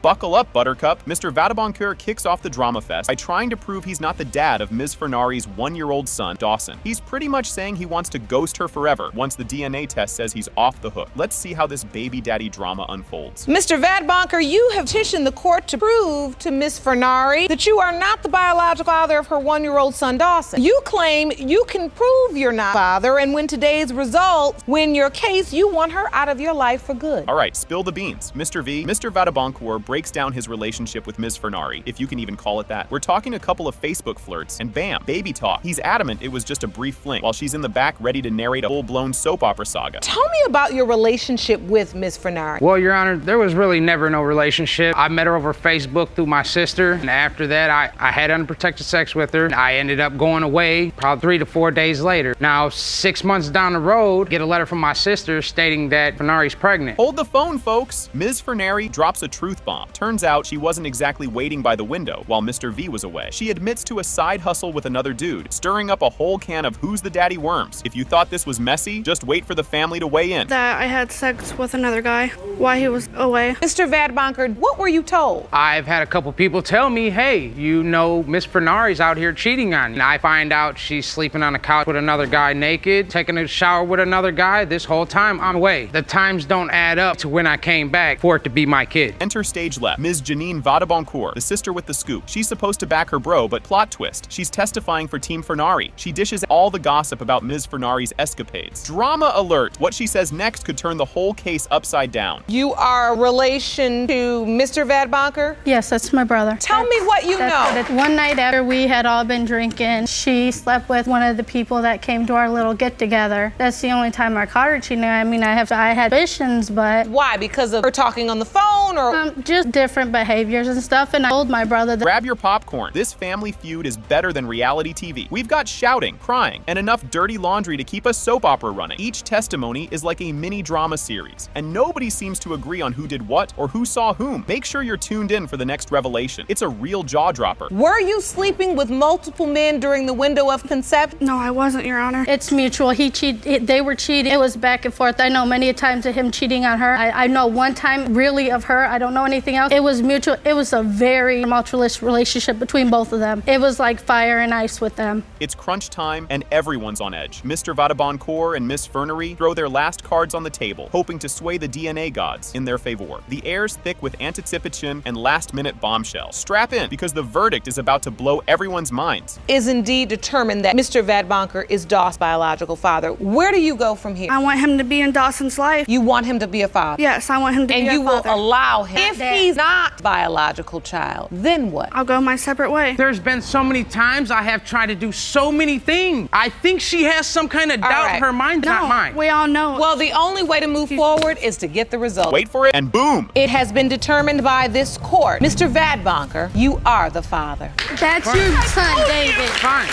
Buckle up, Buttercup. Mr. Vadaboncoeur kicks off the drama fest by trying to prove he's not the dad of Ms. Fernari's 1-year-old son, Dawson. He's pretty much saying he wants to ghost her forever once the DNA test says he's off the hook. Let's see how this baby daddy drama unfolds.
Mr. Vadaboncoeur, you have petitioned the court to prove to Ms. Fernari that you are not the biological father of her 1-year-old son, Dawson. You claim you can prove you're not father, and when today's results win your case, you want her out of your life for good.
All right, spill the beans. Mr. Vadaboncoeur breaks down his relationship with Ms. Fernari, if you can even call it that. We're talking a couple of Facebook flirts, and bam, baby talk. He's adamant it was just a brief fling, while she's in the back ready to narrate a full-blown soap opera saga.
Tell me about your relationship with Ms. Fernari.
Well, Your Honor, there was really never no relationship. I met her over Facebook through my sister, and after that, I had unprotected sex with her. I ended up going away probably 3 to 4 days later. Now, 6 months down the road, get a letter from my sister stating that Fernari's pregnant.
Hold the phone, folks. Ms. Fernari drops a truth bomb. Turns out she wasn't exactly waiting by the window while Mr. V was away. She admits to a side hustle with another dude, stirring up a whole can of who's the daddy worms. If you thought this was messy, just wait for the family to weigh in.
That I had sex with another guy while he was away.
Mr. Vadaboncoeur, what were you told?
I've had a couple people tell me, hey, you know Miss Fernari's out here cheating on you. And I find out she's sleeping on a couch with another guy naked, taking a shower with another guy. This whole time I'm away. The times don't add up to when I came back for it to be my kid.
Enter stage left, Ms. Janine Vadaboncoeur, the sister with the scoop. She's supposed to back her bro, but plot twist. She's testifying for Team Fernari. She dishes all the gossip about Ms. Fernari's escapades. Drama alert! What she says next could turn the whole case upside down.
You are a relation to Mr. Vadaboncoeur?
Yes, that's my brother.
Tell me what you know.
One night after we had all been drinking, she slept with one of the people that came to our little get-together. That's the only time I caught her cheating. I mean, I had visions, but...
Why? Because of her talking on the phone, or...?
Just different behaviors and stuff, and I told my brother that...
Grab your popcorn. This family feud is better than reality TV. We've got shouting, crying, and enough dirty laundry to keep a soap opera running. Each testimony is like a mini drama series, and nobody seems to agree on who did what or who saw whom. Make sure you're tuned in for the next revelation. It's a real jaw-dropper.
Were you sleeping with multiple men during the window of conception?
No, I wasn't, Your Honor. It's mutual. He cheated. They were cheating. It was back and forth. I know many times of him cheating on her. I know one time really of her. I don't know anything else. It was mutual. It was a very tumultuous relationship between both of them. It was like fire and ice with them.
It's crunch time and everyone's on edge. Mr. Vadaboncoeur and Miss Fernari throw their last cards on the table, hoping to sway the DNA gods in their favor. The air's thick with anticipation and last-minute bombshells. Strap in, because the verdict is about to blow everyone's minds.
Is indeed determined that Mr. Vadaboncoeur is Dawson's biological father. Where do you go from here?
I want him to be in Dawson's life.
You want him to be a father?
Yes, I want him to be a father.
And you will allow him. If he's not biological child, then what?
I'll go my separate way.
There's been so many times I have tried to do so many things. I think she has some kind of doubt in her mind, not mine.
We all know.
Well, the only way to move forward is to get the result.
Wait for it, and boom!
It has been determined by this court. Mr. Vadaboncoeur, you are the father.
That's your son, David.
Fine.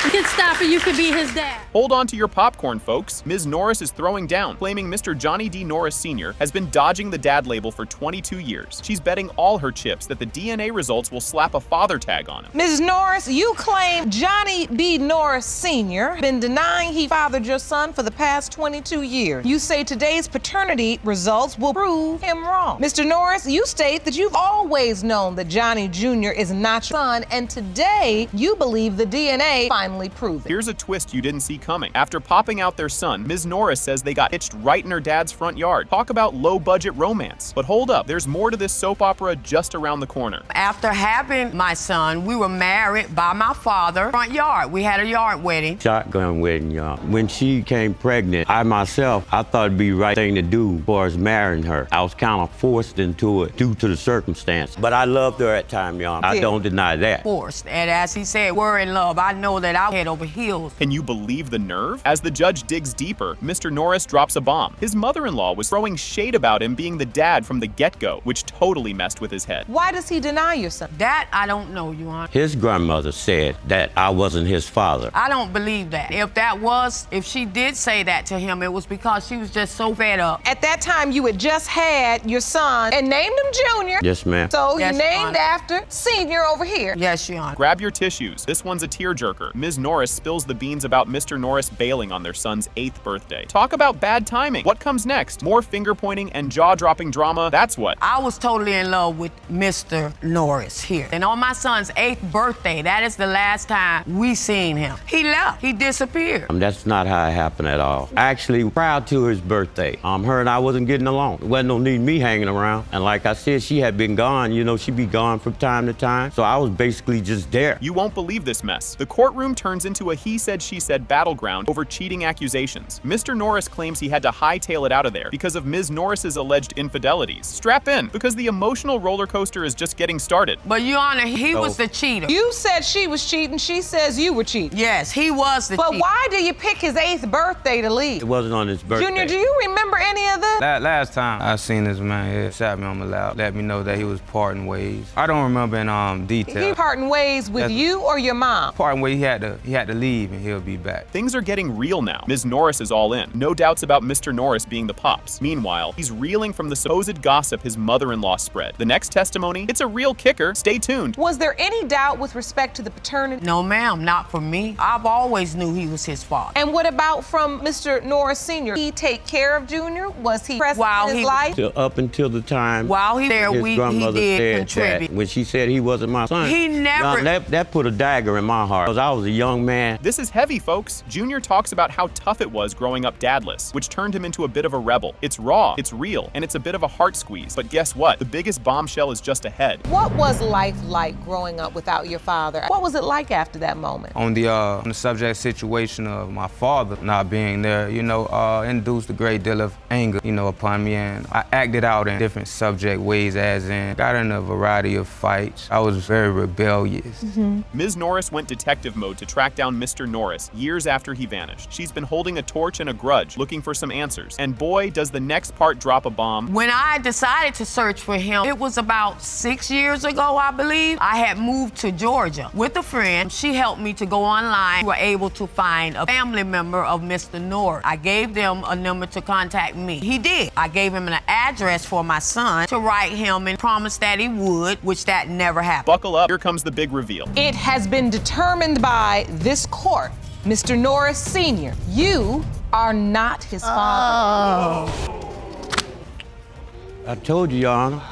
You can stop it. You could be his dad.
Hold on to your popcorn, folks. Ms. Norris is throwing down, claiming Mr. Johnny D. Norris Sr. has been dodging the dad label for 22 years. She's betting all her chips that the DNA results will slap a father tag on him.
Ms. Norris, you claim Johnny B. Norris Sr. been denying he fathered your son for the past 22 years. You say today's paternity results will prove him wrong. Mr. Norris, you state that you've always known that Johnny Jr. is not your son, and today you believe the DNA finally proved it.
Here's a twist you didn't see coming. After popping out their son, Ms. Norris says they got hitched right in her dad's front yard. Talk about low-budget romance. But hold up, there's more to this soap opera just around the corner.
After having my son, we were married by my father, front yard. We had a yard wedding.
Shotgun wedding, y'all. When she came pregnant, I thought it'd be the right thing to do as far as marrying her. I was kind of forced into it due to the circumstance. But I loved her at the time, y'all. I don't deny that.
Forced. And as he said, we're in love. I know that I head over heels.
Can you believe the nerve? As the judge digs deeper, Mr. Norris drops a bomb. His mother-in-law was throwing shade about him being the dad from the get-go, which totally messed with his head.
Why does he deny your son?
That I don't know, Your Honor.
His grandmother said that I wasn't his father.
I don't believe that. If she did say that to him, it was because she was just so fed up.
At that time, you had just had your son and named him Junior.
Yes, ma'am.
So
Yes,
you named after Senior over here.
Yes, Your Honor.
Grab your tissues. This one's a tearjerker. Ms. Ms. Norris spills the beans about Mr. Norris bailing on their son's 8th birthday. Talk about bad timing. What comes next? More finger-pointing and jaw-dropping drama? That's what.
I was totally in love with Mr. Norris here. And on my son's 8th birthday, that is the last time we seen him. He left. He disappeared.
That's not how it happened at all. Actually, prior to his birthday, her and I wasn't getting along. There wasn't no need me hanging around. And like I said, she had been gone. You know, she'd be gone from time to time. So I was basically just there.
You won't believe this mess. The courtroom turns into a he said, she said battleground over cheating accusations. Mr. Norris claims he had to hightail it out of there because of Ms. Norris's alleged infidelities. Strap in, because the emotional roller coaster is just getting started.
But Your Honor, he was the cheater.
You said she was cheating. She says you were cheating.
Yes, he was the cheater.
But why did you pick his 8th birthday to leave?
It wasn't on his birthday.
Junior, do you remember any of this?
Last time I seen this man, he shot me on my lap, let me know that he was parting ways. I don't remember in detail.
He parting ways with you or your mom?
Parting ways, he had to leave and he'll be back.
Things are getting real now. Ms. Norris is all in. No doubts about Mr. Norris being the pops. Meanwhile, he's reeling from the supposed gossip his mother-in-law spread. The next testimony, it's a real kicker. Stay tuned.
Was there any doubt with respect to the paternity?
No, ma'am, not for me. I've always knew he was his father.
And what about from Mr. Norris Sr.? Did he take care of Junior? Was he present in his life?
Up until the time
while he there,
his grandmother
he did
said
contribute.
that when she said he wasn't my son.
He never.
That put a dagger in my heart because I was a young man.
This is heavy, folks. Junior talks about how tough it was growing up dadless, which turned him into a bit of a rebel. It's raw, it's real, and it's a bit of a heart squeeze. But guess what? The biggest bombshell is just ahead.
What was life like growing up without your father? What was it like after that moment?
On the subject situation of my father not being there, induced a great deal of anger, upon me, and I acted out in different subject ways, as in got in a variety of fights. I was very rebellious.
Ms. Norris went detective mode to track down Mr. Norris years after he vanished. She's been holding a torch and a grudge, looking for some answers. And boy, does the next part drop a bomb.
When I decided to search for him, it was about 6 years ago, I believe. I had moved to Georgia with a friend. She helped me to go online. We were able to find a family member of Mr. Norris. I gave them a number to contact me. He did. I gave him an address for my son to write him and promised that he would, which that never happened.
Buckle up, here comes the big reveal.
It has been determined by this court, Mr. Norris Sr., you are not his father.
I told you, Your Honor.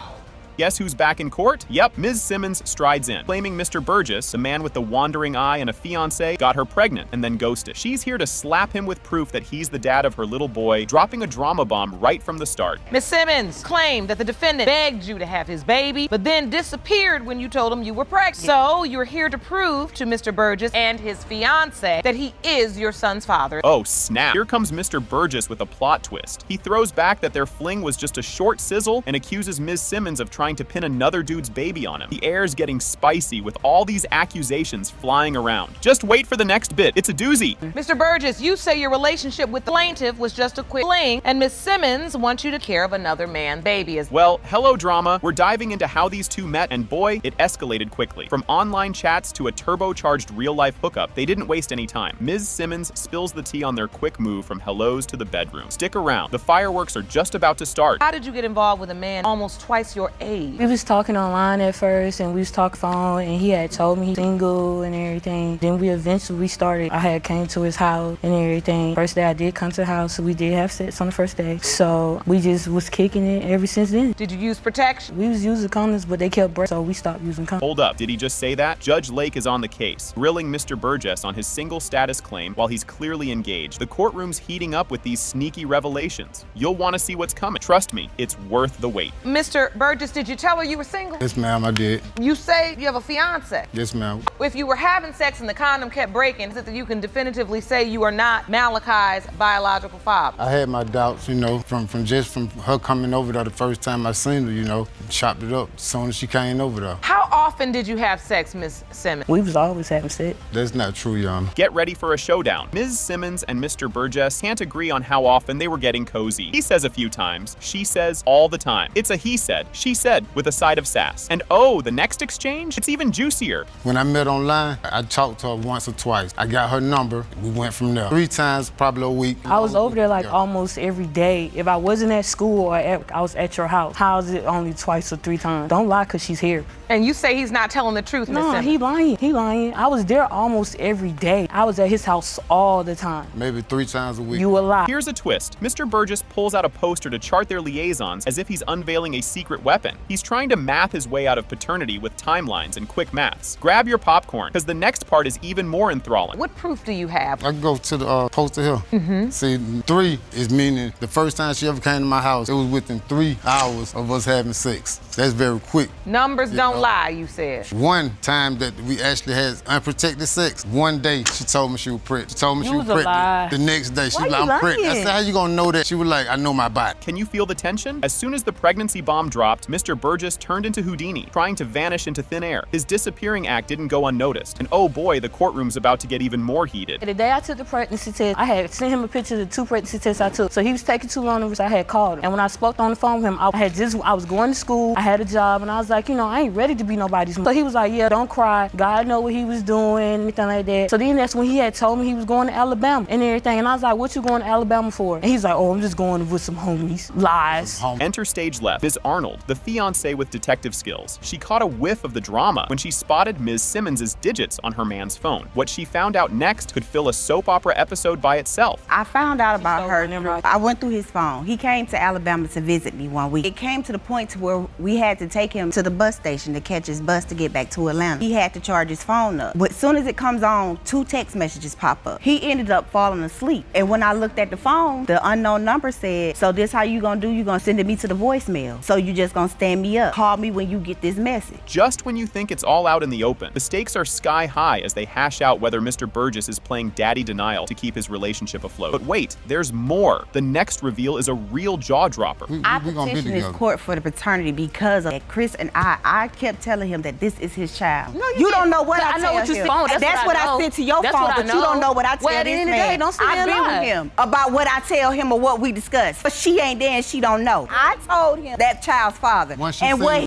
Guess who's back in court? Yep, Ms. Simmons strides in, claiming Mr. Burgess, the man with the wandering eye and a fiancé, got her pregnant and then ghosted. She's here to slap him with proof that he's the dad of her little boy, dropping a drama bomb right from the start.
Ms. Simmons claimed that the defendant begged you to have his baby, but then disappeared when you told him you were pregnant. So you're here to prove to Mr. Burgess and his fiancé that he is your son's father.
Oh, snap. Here comes Mr. Burgess with a plot twist. He throws back that their fling was just a short sizzle and accuses Ms. Simmons of trying to pin another dude's baby on him. The air's getting spicy with all these accusations flying around. Just wait for the next bit. It's a doozy.
Mr. Burgess, you say your relationship with the plaintiff was just a quick fling, and Ms. Simmons wants you to care of another man's baby as
well. Hello, drama. We're diving into how these two met, and boy, it escalated quickly. From online chats to a turbocharged real-life hookup, they didn't waste any time. Ms. Simmons spills the tea on their quick move from hellos to the bedroom. Stick around. The fireworks are just about to start.
How did you get involved with a man almost twice your age?
We was talking online at first, and we was talking phone, and he had told me he's single and everything. Then we eventually started. I had came to his house and everything. First day I did come to the house, so we did have sex on the first day. So we just was kicking it ever since then.
Did you use protection?
We was using condoms, but they kept breaking, so we stopped using condoms.
Hold up, did he just say that? Judge Lake is on the case, grilling Mr. Burgess on his single status claim while he's clearly engaged. The courtroom's heating up with these sneaky revelations. You'll want to see what's coming. Trust me, it's worth the wait.
Mr. Burgess, did you tell her you were single?
Yes, ma'am, I did.
You say you have a fiance?
Yes, ma'am.
If you were having sex and the condom kept breaking, is it that you can definitively say you are not Malachi's biological father?
I had my doubts, from her coming over there the first time I seen her, chopped it up as soon as she came over there.
How often did you have sex, Ms. Simmons?
We was always having sex.
That's not true, Your Honor.
Get ready for a showdown. Ms. Simmons and Mr. Burgess can't agree on how often they were getting cozy. He says a few times, she says all the time. It's a he said, she said, with a side of sass. And oh, the next exchange? It's even juicier.
When I met online, I talked to her once or twice. I got her number. We went from there. 3 times, probably a week.
I was over there almost every day. If I wasn't at school or I was at your house, how is it only twice or 3 times? Don't lie, because she's here.
And you say he's not telling the truth, Miss
No,
Simmons.
he lying. He lying. I was there almost every day. I was at his house all the time.
Maybe 3 times a week.
You a lie.
Here's a twist. Mr. Burgess pulls out a poster to chart their liaisons as if he's unveiling a secret weapon. He's trying to math his way out of paternity with timelines and quick maths. Grab your popcorn, because the next part is even more enthralling.
What proof do you have?
I can go to the poster here.
Mm-hmm.
See, 3 is meaning the first time she ever came to my house, it was within 3 hours of us having sex. That's very quick.
Numbers don't lie, you said.
One time that we actually had unprotected sex, one day she told me she was pregnant. She told me she was pregnant.
Lie.
The next day, she
Why
was like,
you
I'm pregnant. I
lying?
said, how you gonna know that? She was like, I know my body.
Can you feel the tension? As soon as the pregnancy bomb dropped, Mr. Burgess turned into Houdini, trying to vanish into thin air. His disappearing act didn't go unnoticed, and oh boy, the courtroom's about to get even more heated.
The day I took the pregnancy test, I had sent him a picture of the 2 pregnancy tests I took. So he was taking too long, so I had called him. And when I spoke on the phone with him, I was going to school, I had a job, and I was like, you know, I ain't ready to be nobody's mom. So he was like, yeah, don't cry. God know what he was doing, anything like that. So then that's when he had told me he was going to Alabama and everything. And I was like, what you going to Alabama for? And he's like, oh, I'm just going with some homies. Lies.
Enter stage left, Ms. Arnold, the fiancée with detective skills. She caught a whiff of the drama when she spotted Ms. Simmons' digits on her man's phone. What she found out next could fill a soap opera episode by itself.
I found out about her. I went through his phone. He came to Alabama to visit me one week. It came to the point to where we had to take him to the bus station to catch his bus to get back to Atlanta. He had to charge his phone up. But as soon as it comes on, 2 text messages pop up. He ended up falling asleep. And when I looked at the phone, the unknown number said, so this how you gonna do? You gonna send it me to the voicemail. So you just gonna stand me up. Call me when you get this message.
Just when you think it's all out in the open, the stakes are sky high as they hash out whether Mr. Burgess is playing daddy denial to keep his relationship afloat. But wait, there's more. The next reveal is a real jaw-dropper.
I petitioned this court for the paternity because of Chris and I kept telling him that this is his child.
No,
you don't know what I
know
tell
what you
him.
said.
That's what I said to your phone, but you don't know what I tell
at the
this
end of the day,
man.
don't sit there
I've
and
been
lie.
with him about what I tell him or what we discuss. But she ain't there and she don't know. I told him that child's father.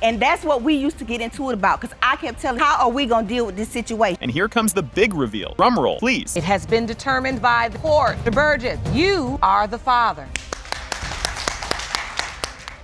And that's what we used to get into it about, because I kept telling him, how are we gonna deal with this situation?
And here comes the big reveal. Drum roll, please.
It has been determined by the court. Mr. Burgess, you are the father.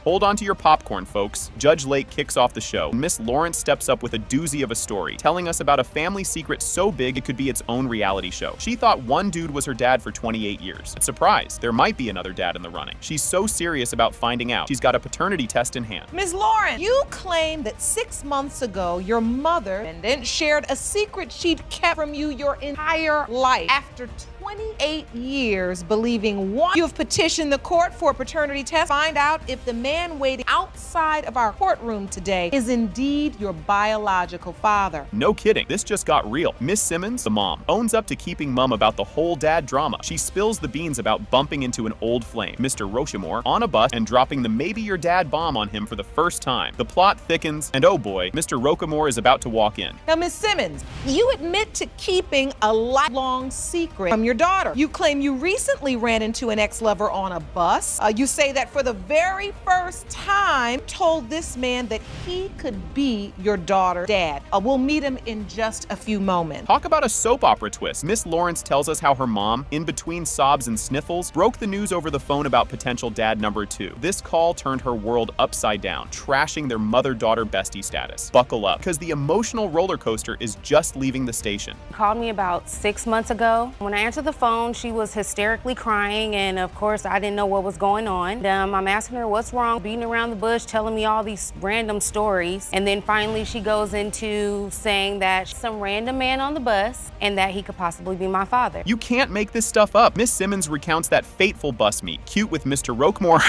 Hold on to your popcorn, folks. Judge Lake kicks off the show. Miss Lawrence steps up with a doozy of a story, telling us about a family secret so big it could be its own reality show. She thought one dude was her dad for 28 years. Surprise, there might be another dad in the running. She's so serious about finding out, she's got a paternity test in hand.
Ms. Lawrence, you claim that 6 months ago, your mother shared a secret she'd kept from you your entire life. After 28 years believing one, you have petitioned the court for a paternity test. Find out if the man waiting outside of our courtroom today is indeed your biological father.
No kidding, this just got real. Miss Simmons, the mom, owns up to keeping mum about the whole dad drama. She spills the beans about bumping into an old flame, Mr. Rochemore, on a bus and dropping the maybe your dad bomb on him for the first time. The plot thickens, and oh boy, Mr. Rochemore is about to walk in.
Now, Ms. Simmons, you admit to keeping a lifelong secret from your daughter. You claim you recently ran into an ex-lover on a bus. You say that for the very first time, told this man that he could be your daughter's dad. We'll meet him in just a few moments.
Talk about a soap opera twist. Miss Lawrence tells us how her mom, in between sobs and sniffles, broke the news over the phone about potential dad number 2. This call turned her world upside down, trashing their mother-daughter bestie status. Buckle up, because the emotional roller coaster is just leaving the station.
Called me about 6 months ago. When I answered the phone, she was hysterically crying, and of course, I didn't know what was going on. I'm asking her what's wrong, beating around the bush, telling me all these random stories. And then finally, she goes into saying that some random man on the bus and that he could possibly be my father.
You can't make this stuff up. Miss Simmons recounts that fateful bus meet, cute with Mr. Rochemore.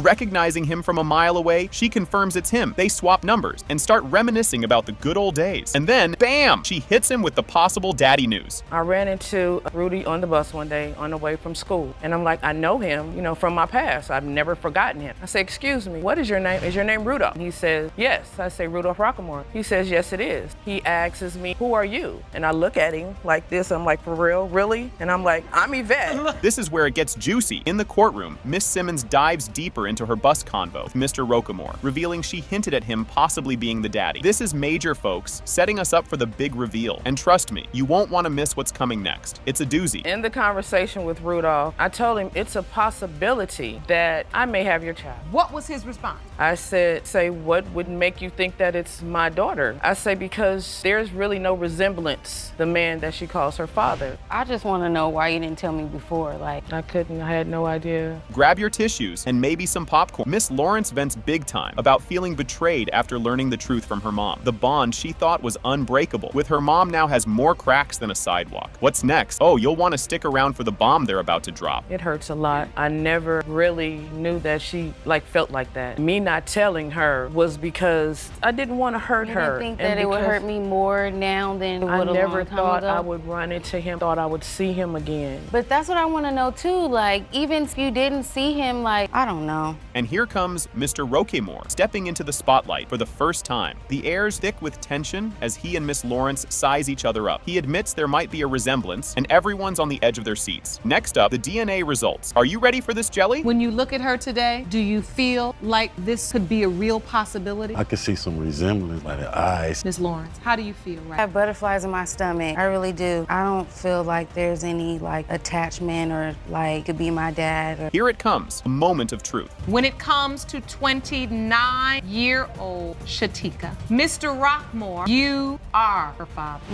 Recognizing him from a mile away, she confirms it's him. They swap numbers and start reminiscing about the good old days. And then, bam, she hits him with the possible daddy news.
I ran into Rudy on the bus one day on the way from school. And I'm like, I know him, from my past. I've never forgotten him. I say, excuse me, what is your name? Is your name Rudolph? He says, yes. I say, Rudolph Rochemore. He says, yes, it is. He asks me, who are you? And I look at him like this. I'm like, for real? Really? And I'm like, I'm Yvette.
This is where it gets juicy. In the courtroom, Miss Simmons dives deeper into her bus convo with Mr. Rochemore, revealing she hinted at him possibly being the daddy. This is major, folks, setting us up for the big reveal. And trust me, you won't want to miss what's coming next. It's a doozy.
In the conversation with Rudolph, I told him it's a possibility that I may have your child.
What was his response?
I said, say, what would make you think that it's my daughter? I say, because there's really no resemblance, the man that she calls her father.
I just want to know why you didn't tell me before. Like,
I had no idea.
Grab your tissues and maybe some popcorn. Miss Lawrence vents big time about feeling betrayed after learning the truth from her mom. The bond she thought was unbreakable with her mom now has more cracks than a sidewalk. What's next? Oh, you'll want to stick around for the bomb they're about to drop.
It hurts a lot. I never really knew that she felt like that. Me not telling her was because I didn't want to hurt her.
You didn't think that it would hurt me more now than it would
I never thought I
ago?
would run into him, thought I would see him again.
But that's what I want to know too. Like, even if you didn't see him, like, I don't know.
And here comes Mr. Roquemore, stepping into the spotlight for the first time. The air's thick with tension as he and Miss Lawrence size each other up. He admits there might be a resemblance, and everyone's on the edge of their seats. Next up, the DNA results. Are you ready for this, Jelly?
When you look at her today, do you feel like this could be a real possibility?
I could see some resemblance by the eyes.
Ms. Lawrence, how do you feel
I
right
have butterflies in my stomach. I really do. I don't feel like there's any attachment or could be my dad.
Here it comes, a moment of truth.
When it comes to 29-year-old Shatika, Mr. Rockmore, you are her father.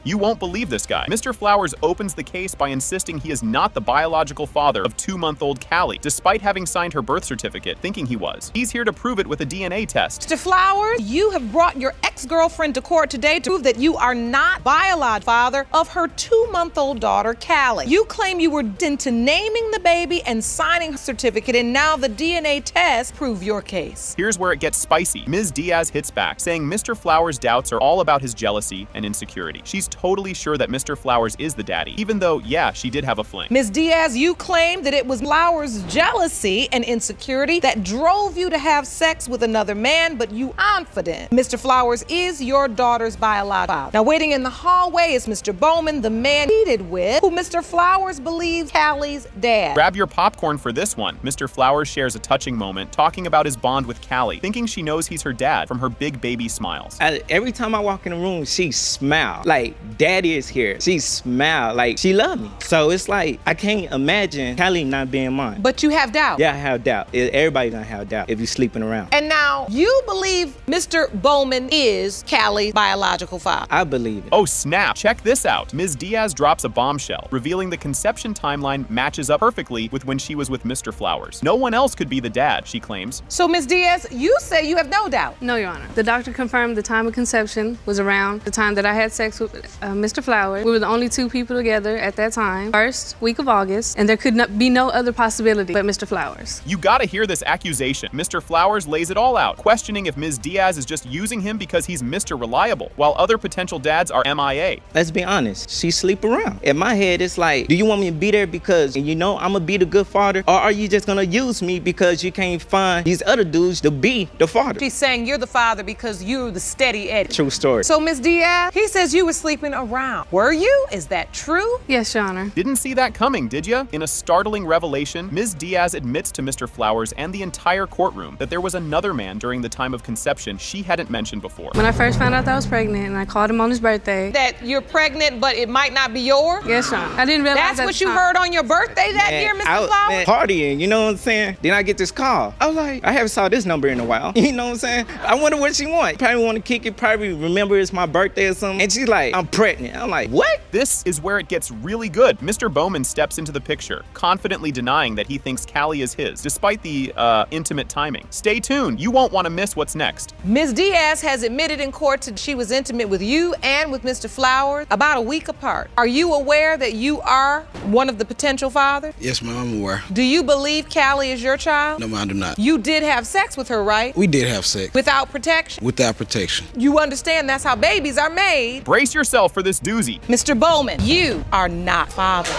You won't believe this guy. Mr. Flowers opens the case by insisting he is not the biological father of 2-month-old Callie, despite having signed her birth certificate thinking he was. He's here to prove it with a DNA test.
Mr. Flowers, you have brought your ex-girlfriend to court today to prove that you are not biological father of her 2-month-old daughter, Callie. You claim you were into naming the baby and signing her certificate, and now the DNA test prove your case.
Here's where it gets spicy. Ms. Diaz hits back, saying Mr. Flowers' doubts are all about his jealousy and insecurity. She's totally sure that Mr. Flowers is the daddy, even though, yeah, she did have a fling.
Ms. Diaz, you claim that it was Flowers' jealousy and insecurity that drove you to have sex with another man, but you confident Mr. Flowers is your daughter's biological father. Now, waiting in the hallway is Mr. Bowman, the man cheated with, who Mr. Flowers believes Callie's dad.
Grab your popcorn for this one. Mr. Flowers shares a touching moment talking about his bond with Callie, thinking she knows he's her dad from her big baby smiles.
Every time I walk in the room, she smiles. Like, daddy is here. She smiles. Like, she loves me. So it's like, I can't imagine Callie not being mine.
But you have doubt.
Yeah, I have doubt. Everybody gonna have doubt if you're sleeping around.
And now, you believe Mr. Bowman is Callie's biological father.
I believe it.
Oh, snap. Check this out. Ms. Diaz drops a bombshell, revealing the conception timeline matches up perfectly with when she was with Mr. Flowers. No one else could be the dad, she claims.
So, Ms. Diaz, you say you have no doubt.
No, Your Honor. The doctor confirmed the time of conception was around the time that I had sex with Mr. Flowers. We were the only two people together at that time, first week of August, and there could be no other possibility but Mr. Flowers.
You gotta hear this accusation. Mr. Flowers lays it all out, questioning if Ms. Diaz is just using him because he's Mr. Reliable, while other potential dads are MIA.
Let's be honest, she sleep around. In my head, it's like, do you want me to be there because you know I'm gonna be the good father, or are you just gonna use me because you can't find these other dudes to be the father?
She's saying you're the father because you're the steady Eddie.
True story.
So, Ms. Diaz, he says you were sleeping around. Were you? Is that true?
Yes, Your Honor.
Didn't see that coming, did ya? In a startling revelation, Ms. Diaz admits to Mr. Flowers and the entire courtroom that there was another man during the time of conception she hadn't mentioned before.
When I first found out that I was pregnant and I called him on his birthday.
That you're pregnant, but it might not be yours?
Yes, Your Honor. I didn't realize
That's what you heard on your birthday that year, Mr. Flowers?
Partying, you know what I'm saying? Then I get this call. I was like, I haven't saw this number in a while. You know what I'm saying? I wonder what she wants. Probably want to kick it, probably remember it's my birthday or something. And she's like, I'm pregnant. I'm like, what?
This is where it gets really good. Mr. Bowman steps into the picture, confidently denying that he thinks Callie is his, despite the intimate timing. Stay tuned. You won't want to miss what's next.
Ms. Diaz has admitted in court that she was intimate with you and with Mr. Flowers about a week apart. Are you aware that you are one of the potential fathers?
Yes, ma'am, I'm aware.
Do you believe Callie is your child?
No, ma'am, I do not.
You did have sex with her, right?
We did have sex.
Without protection?
Without protection.
You understand that's how babies are made.
Brace yourself for this doozy.
Mr. Bowman, you are not father.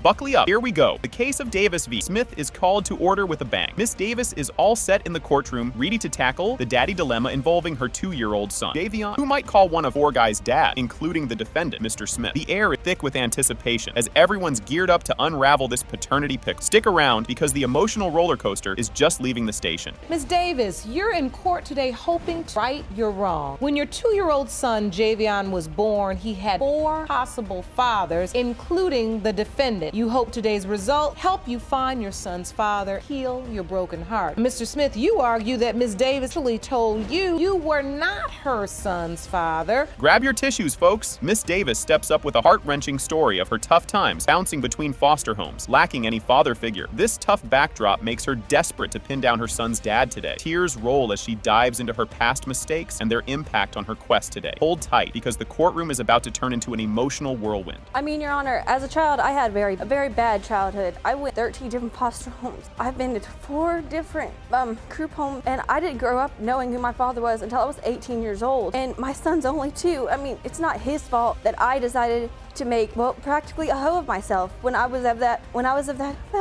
Buckle up. Here we go. The case of Davis v. Smith is called to order with a bang. Miss Davis is all set in the courtroom, ready to tackle the daddy dilemma involving her 2-year-old son, Javion, who might call one of 4 guys dad, including the defendant, Mr. Smith. The air is thick with anticipation as everyone's geared up to unravel this paternity pick. Stick around because the emotional roller coaster is just leaving the station.
Ms. Davis, you're in court today hoping to right your wrong. When your 2-year-old son, Javion, was born, he had 4 possible fathers, including the defendant, You hope today's result help you find your son's father, heal your broken heart. Mr. Smith, you argue that Ms. Davis actually told you you were not her son's father.
Grab your tissues, folks. Miss Davis steps up with a heart-wrenching story of her tough times bouncing between foster homes, lacking any father figure. This tough backdrop makes her desperate to pin down her son's dad today. Tears roll as she dives into her past mistakes and their impact on her quest today. Hold tight, because the courtroom is about to turn into an emotional whirlwind.
I mean, Your Honor, as a child, I had a very bad childhood. I went 13 different foster homes. I've been to 4 different group homes, and I didn't grow up knowing who my father was until I was 18 years old. And my son's only 2. I mean, it's not his fault that I decided to make, well, practically a hoe of myself when I was of that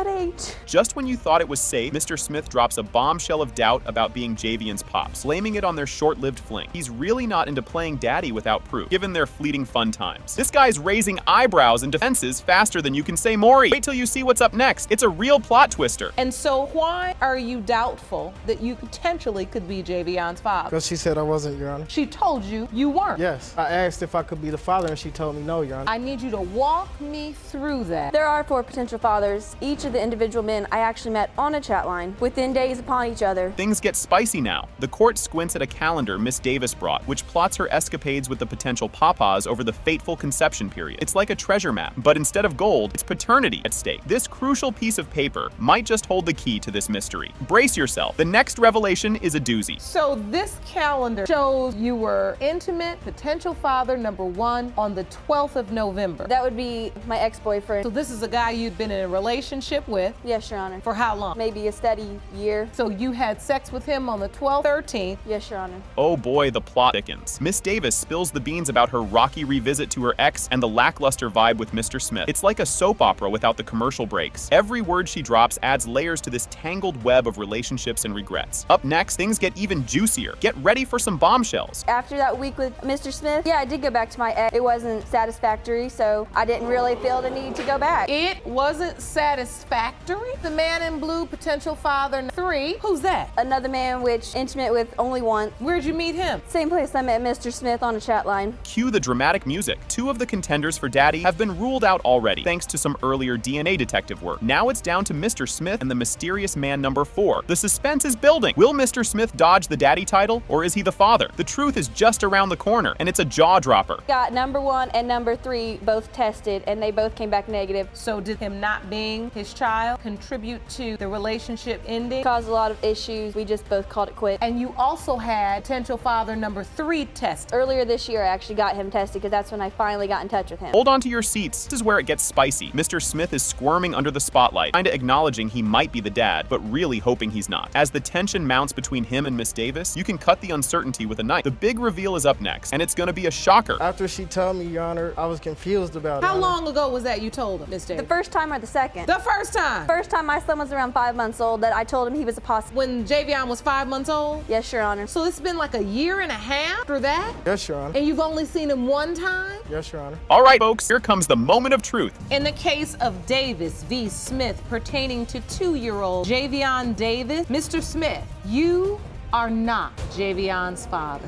age.
Just when you thought it was safe, Mr. Smith drops a bombshell of doubt about being Javion's pops, blaming it on their short-lived fling. He's really not into playing daddy without proof, given their fleeting fun times. This guy's raising eyebrows and defenses faster than you can say Maury. Wait till you see what's up next. It's a real plot twister.
And so why are you doubtful that you potentially could be Javion's father?
Because she said I wasn't, Your Honor.
She told you you weren't.
Yes. I asked if I could be the father, and she told me no, Your Honor.
I need you to walk me through that.
There are 4 potential fathers. Each of the individual men I actually met on a chat line within days upon each other.
Things get spicy now. The court squints at a calendar Miss Davis brought, which plots her escapades with the potential papas over the fateful conception period. It's like a treasure map, but instead of gold, it's paternity at stake. This crucial piece of paper might just hold the key to this mystery. Brace yourself. The next revelation is a doozy.
So this calendar shows you were intimate potential father number 1 on the 12th of November.
That would be my ex-boyfriend.
So this is a guy you'd been in a relationship with?
Yes, Your Honor.
For how long?
Maybe a steady year.
So you had sex with him on the 12th, 13th?
Yes, Your Honor.
Oh boy, the plot thickens. Miss Davis spills the beans about her rocky revisit to her ex and the lackluster vibe with Mr. Smith. It's like a soap opera without the commercial breaks. Every word she drops adds layers to this tangled web of relationships and regrets. Up next, things get even juicier. Get ready for some bombshells.
After that week with Mr. Smith, yeah, I did go back to my ex. It wasn't satisfactory, so I didn't really feel the need to go back.
It wasn't satisfactory? The man in blue, potential father 3, who's that?
Another man which intimate with only one.
Where'd you meet him?
Same place I met Mr. Smith on a chat line.
Cue the dramatic music. 2 of the contenders for daddy have been ruled out already, thanks to some earlier DNA detective work. Now it's down to Mr. Smith and the mysterious man number 4. The suspense is building. Will Mr. Smith dodge the daddy title, or is he the father? The truth is just around the corner, and it's a jaw-dropper.
Got number 1 and number 3 both tested, and they both came back negative.
So did him not being his child contribute to the relationship ending?
Caused a lot of issues. We just both called it quit.
And you also had potential father number 3 test.
Earlier this year, I actually got him tested because that's when I finally got in touch with him.
Hold on to your seats. This is where it gets spicy. Mr. Smith is squirming under the spotlight, kinda acknowledging he might be the dad, but really hoping he's not. As the tension mounts between him and Miss Davis, you can cut the uncertainty with a knife. The big reveal is up next, and it's gonna be a shocker.
After she told me, Your Honor, I was confused about it.
How long ago was that you told him, Miss Davis?
The first time or the second?
The first time?
First time my son was around 5 months old that I told him he was a possum.
When Javion was 5 months old?
Yes, Your Honor.
So it's been like a year and a half after that?
Yes, Your Honor.
And you've only seen him 1 time?
Yes, Your Honor.
All right, folks, here comes the moment of truth.
In the case of Davis v. Smith pertaining to 2-year-old Javion Davis, Mr. Smith, you are not Javion's father.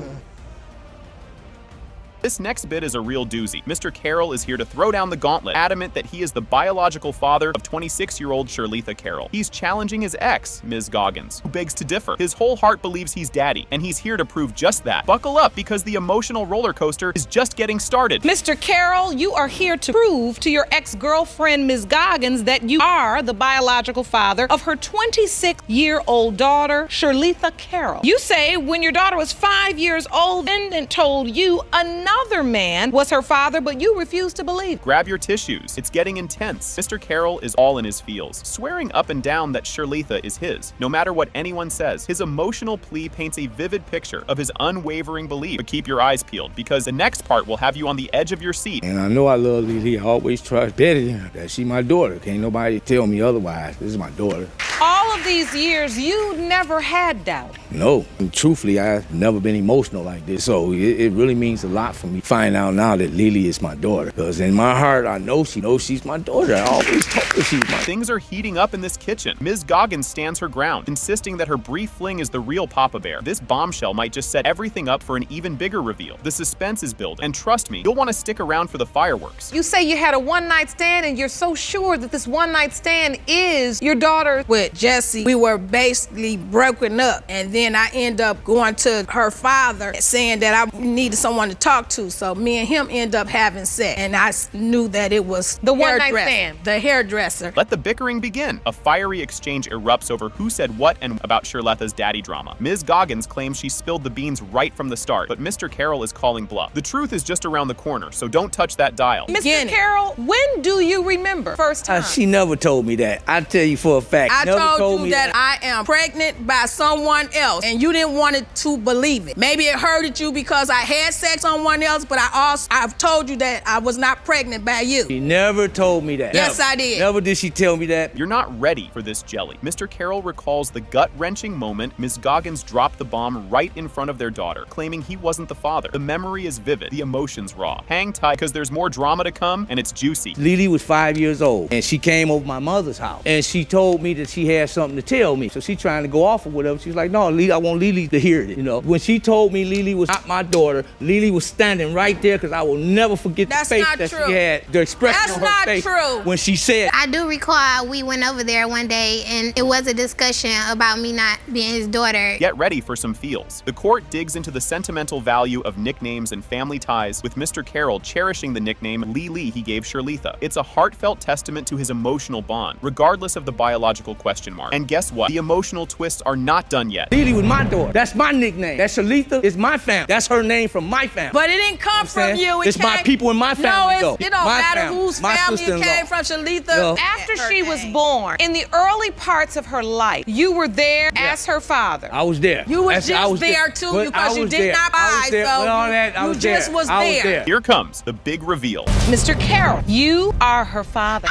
This next bit is a real doozy. Mr. Carroll is here to throw down the gauntlet, adamant that he is the biological father of 26-year-old Shirletha Carroll. He's challenging his ex, Ms. Goggins, who begs to differ. His whole heart believes he's daddy, and he's here to prove just that. Buckle up, because the emotional roller coaster is just getting started.
Mr. Carroll, you are here to prove to your ex-girlfriend, Ms. Goggins, that you are the biological father of her 26-year-old daughter, Shirletha Carroll. You say when your daughter was 5 years old, and told you another man was her father, but you refuse to believe.
Grab your tissues. It's getting intense. Mr. Carroll is all in his feels, swearing up and down that Shirletha is his, no matter what anyone says. His emotional plea paints a vivid picture of his unwavering belief. But keep your eyes peeled, because the next part will have you on the edge of your seat.
And I know I love Lily. I always trust Betty that she my daughter. Can't nobody tell me otherwise. This is my daughter.
All of these years, you never had doubt.
No. And truthfully, I've never been emotional like this. So it really means a lot for me finding out now that Lily is my daughter. Because in my heart, I know she knows she's my daughter. I always told her she's my daughter.
Things are heating up in this kitchen. Ms. Goggins stands her ground, insisting that her brief fling is the real Papa Bear. This bombshell might just set everything up for an even bigger reveal. The suspense is building, and trust me, you'll want to stick around for the fireworks.
You say you had a one-night stand and you're so sure that this one-night stand is your daughter.
With Jesse, we were basically broken up, and then I end up going to her father saying that I needed someone to talk to. So me and him end up having sex, and I knew that it was
the one-night stand,
the hairdresser.
Let the bickering begin. A fiery exchange erupts over who said what and about Shirletha's daddy drama. Ms. Goggins claims she spilled the beans right from the start, but Mr. Carroll is calling bluff. The truth is just around the corner, so don't touch that dial.
Mr. Carroll, when do you remember first time?
She never told me that. I tell you for a fact.
I
never
told
me
you that I am pregnant by someone else, and you didn't want it to believe it. Maybe it hurted you because I had sex with someone else, but I've told you that I was not pregnant by you.
She never told me that.
Yes,
Never.
I did.
Never did she tell me that.
You're not ready for this jelly. Mr. Carroll recalls the gut-wrenching moment Ms. Goggins dropped the bomb right in front of their daughter, claiming he wasn't the father. The memory is vivid, the emotions raw. Hang tight, because there's more drama to come, and it's juicy.
Lily was 5 years old, and she came over my mother's house, and she told me that she had something to tell me. So she trying to go off or whatever. She's like, no, Lily, I want Lily to hear it, you know. When she told me Lily was not my daughter, Lily was standing right there, because I will never forget the face that she had, the expression on her face when she said.
I do recall we went over there one day, and it was a discussion about me not being his daughter.
Get ready for some feels. The court digs into the sentimental value of nicknames and family ties, with Mr. Carroll cherishing the nickname Lee he gave Shirletha. It's a heartfelt testament to his emotional bond, regardless of the biological question mark. And guess what? The emotional twists are not done yet.
Lily was my daughter. That's my nickname. That Shirletha is my family. That's her name from my family.
But it didn't come from you.
It's my people in my family, though.
It don't matter whose family it came from, Shirletha.
After she was born, in the early parts of her life, you were there as her father.
I was there.
You was just there too, because you did not buy, so you just was there.
Here comes the big reveal.
Mr. Carroll, you are her father.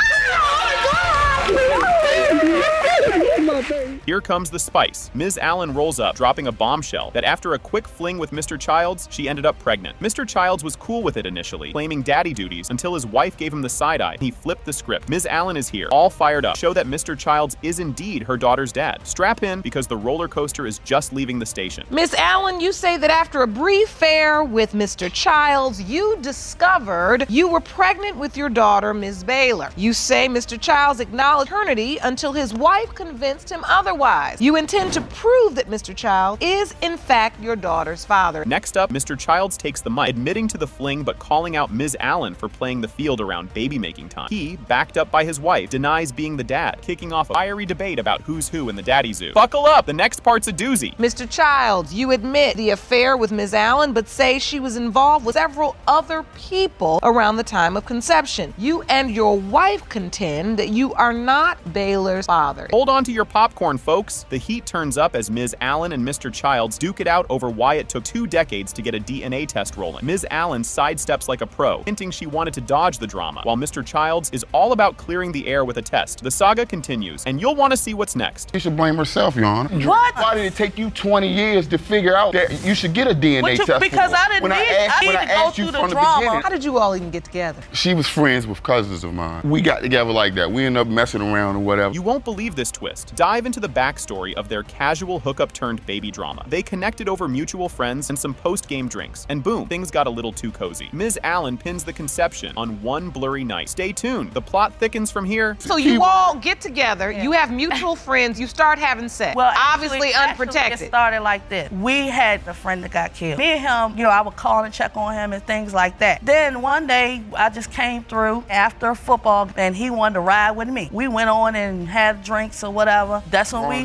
Here comes the spice. Ms. Allen rolls up, dropping a bombshell that after a quick fling with Mr. Childs, she ended up pregnant. Mr. Childs was cool with it initially, claiming daddy duties until his wife gave him the side eye and he flipped the script. Ms. Allen is here, all fired up, show that Mr. Childs is indeed her daughter's dad. Strap in, because the roller coaster is just leaving the station.
Miss Allen, you say that after a brief affair with Mr. Childs, you discovered you were pregnant with your daughter, Ms. Baylor. You say Mr. Childs acknowledged paternity until his wife convinced him otherwise. You intend to prove that Mr. Childs is, in fact, your daughter's father.
Next up, Mr. Childs takes the mic, admitting to the fling but calling out Ms. Allen for playing the field around baby-making time. He, backed up by his wife, denies being the dad, kicking off a fiery debate about who's who in the daddy zoo. Buckle up, the next part's a doozy.
Mr. Childs, you admit the affair with Ms. Allen, but say she was involved with several other people around the time of conception. You and your wife contend that you are not Baylor's father.
Hold on to your popcorn, folks. The heat turns up as Ms. Allen and Mr. Childs duke it out over why it took 2 decades to get a DNA test rolling. Ms. Allen sidesteps like a pro, hinting she wanted to dodge the drama, while Mr. Childs is all about clearing the air with a test. The saga continues, and you'll want to see what's next.
She should blame herself, Your Honor.
What?
Why did it take you 20 years to figure out that you should get a DNA test?
Because I didn't need to go through the drama.
Beginning,
how did you all even get together?
She was friends with cousins of mine. We got together like that. We ended up messing around or whatever.
You won't believe this twist. Dive into the backstory of their casual hookup turned baby drama. They connected over mutual friends and some post-game drinks, and boom, things got a little too cozy. Ms. Allen pins the conception on one blurry night. Stay tuned. The plot thickens from here.
So you all get together, you have mutual friends, you start having sex.
Well,
obviously unprotected.
It started like this. We had a friend that got killed. Me and him, I would call and check on him and things like that. Then one day, I just came through after football, and he wanted to ride with me. We went on and had drinks or whatever. That's when we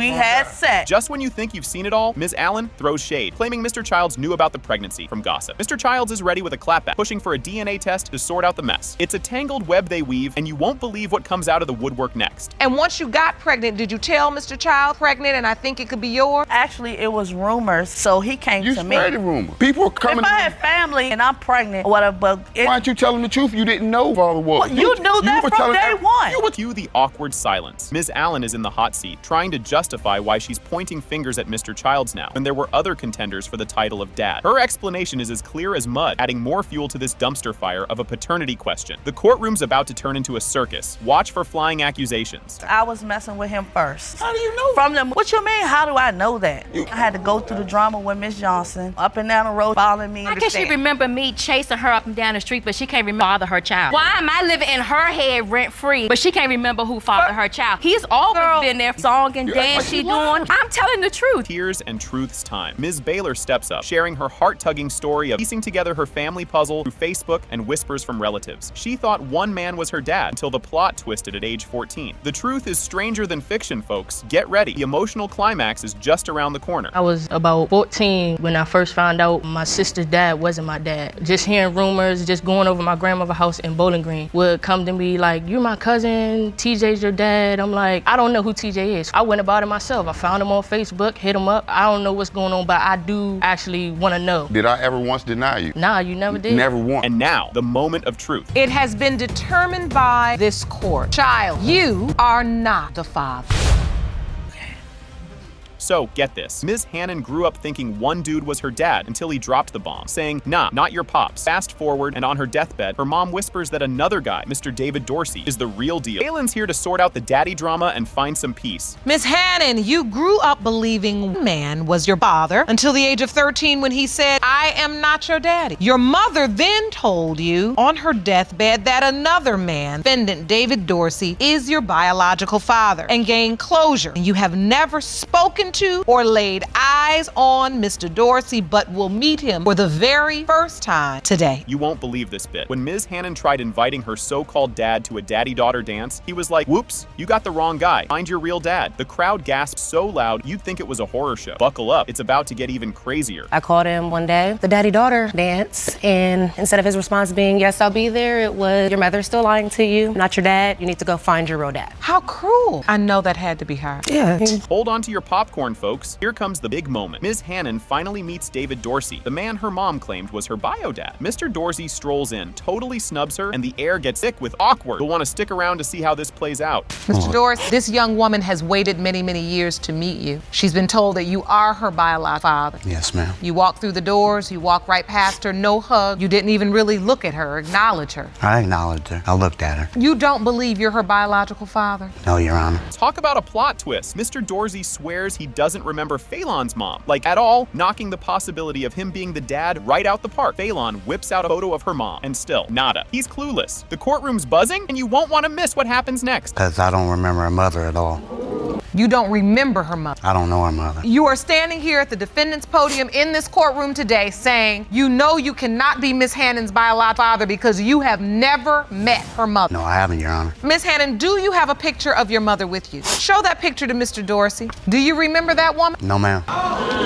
had sex.
Just when you think you've seen it all, Ms. Allen throws shade, claiming Mr. Childs knew about the pregnancy from gossip. Mr. Childs is ready with a clapback, pushing for a DNA test to sort out the mess. It's a tangled web they weave, and you won't believe what comes out of the woodwork next.
And once you got pregnant, did you tell Mr. Childs pregnant and I think it could be yours?
Actually, it was rumors, so he came to me.
You spread the rumor. People are coming.
If I had family and I'm pregnant or whatever, but
why aren't you telling the truth? You didn't know father was.
Well, you knew that from day one.
Cue the awkward silence. Ms. Allen is in the hot seat, trying to justify why she's pointing fingers at Mr. Childs now, when there were other contenders for the title of dad. Her explanation is as clear as mud, adding more fuel to this dumpster fire of a paternity question. The courtroom's about to turn into a circus. Watch for flying accusations.
I was messing with him first. How do you know? From them. What you mean? How do I know that? I had to go through the drama with Miss Johnson, up and down the road, following me.
How can she remember me chasing her up and down the street, but she can't remember father her child? Why am I living in her head rent-free, but she can't remember who fathered her child? He's always been there, song and dance she doing. I'm telling the truth.
Tears and truth's time. Ms. Baylor steps up, sharing her heart-tugging story of piecing together her family puzzle through Facebook and whispers from relatives. She thought one man was her dad until the plot twisted at age 14. The truth is stranger than fiction, folks. Get ready. The emotional climax is just around the corner.
I was about 14 when I first found out my sister's dad wasn't my dad. Just hearing rumors, just going over my grandmother's house in Bowling Green would come to me like, you're my cousin, TJ's your dad. I'm like, I don't know who TJ is. I went about it myself. I found him on Facebook, hit him up. I don't know what's going on, but I do actually want to know.
Did I ever once deny you?
Nah, you never did.
Never once.
And now, the moment of truth.
It has been determined by this court. Child, you are not the father.
So, get this. Ms. Hannon grew up thinking one dude was her dad until he dropped the bomb, saying, nah, not your pops. Fast forward, and on her deathbed, her mom whispers that another guy, Mr. David Dorsey, is the real deal. Phelan's here to sort out the daddy drama and find some peace.
Ms. Hannon, you grew up believing one man was your father until the age of 13 when he said, I am not your daddy. Your mother then told you on her deathbed that another man, defendant David Dorsey, is your biological father and gained closure. And you have never spoken to or laid eyes on Mr. Dorsey, but will meet him for the very first time today.
You won't believe this bit. When Ms. Hannon tried inviting her so-called dad to a daddy-daughter dance, he was like, whoops, you got the wrong guy. Find your real dad. The crowd gasped so loud, you'd think it was a horror show. Buckle up, it's about to get even crazier.
I called him one day, the daddy-daughter dance, and instead of his response being, yes, I'll be there, it was, your mother's still lying to you, not your dad, you need to go find your real dad.
How cruel. I know that had to be hard.
Yeah.
Hold on to your popcorn, folks. Here comes the big moment. Ms. Hannon finally meets David Dorsey, the man her mom claimed was her bio dad. Mr. Dorsey strolls in, totally snubs her, and the air gets thick with awkward. You'll want to stick around to see how this plays out.
Mr. Dorsey, this young woman has waited many, many years to meet you. She's been told that you are her biological father.
Yes, ma'am.
You walk through the doors, you walk right past her, no hug. You didn't even really look at her, acknowledge her.
I acknowledged her. I looked at her.
You don't believe you're her biological father?
No, Your Honor.
Talk about a plot twist. Mr. Dorsey swears he doesn't remember Phelan's mom, like at all, knocking the possibility of him being the dad right out the park. Phelan whips out a photo of her mom, and still, nada. He's clueless. The courtroom's buzzing, and you won't want to miss what happens next.
Because I don't remember her mother at all.
You don't remember her mother.
I don't know her mother.
You are standing here at the defendant's podium in this courtroom today saying you know you cannot be Miss Hannon's biological father because you have never met her mother.
No, I haven't, Your Honor.
Miss Hannon, do you have a picture of your mother with you? Show that picture to Mr. Dorsey. Do you remember that woman?
No, ma'am.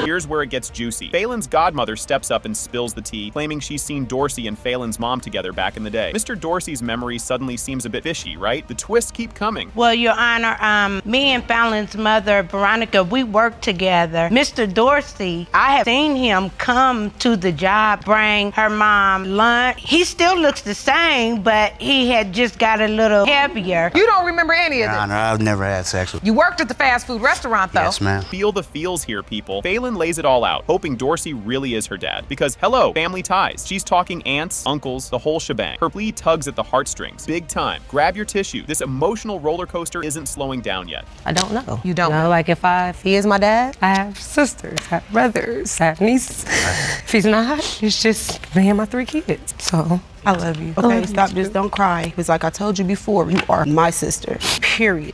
Here's where it gets juicy. Phelan's godmother steps up and spills the tea, claiming she's seen Dorsey and Phelan's mom together back in the day. Mr. Dorsey's memory suddenly seems a bit fishy, right? The twists keep coming.
Well, Your Honor, me and Phelan's mother, Veronica, we worked together. Mr. Dorsey, I have seen him come to the job, bring her mom lunch. He still looks the same, but he had just got a little heavier.
You don't remember any of
Your
this?
Honor, I've never had sex with.
You worked at the fast food restaurant, though.
Yes, ma'am.
Feel the feels here, people. Phelan lays it all out, hoping Dorsey really is her dad. Because, hello, family ties. She's talking aunts, uncles, the whole shebang. Her plea tugs at the heartstrings. Big time. Grab your tissue. This emotional roller coaster isn't slowing down yet.
I don't know.
You don't
know? Like if he is my dad, I have sisters, I have brothers, I have nieces. If he's not, it's just me and my 3 kids. So I love you.
Okay, stop, just don't cry. Because like I told you before, you are my sister, period.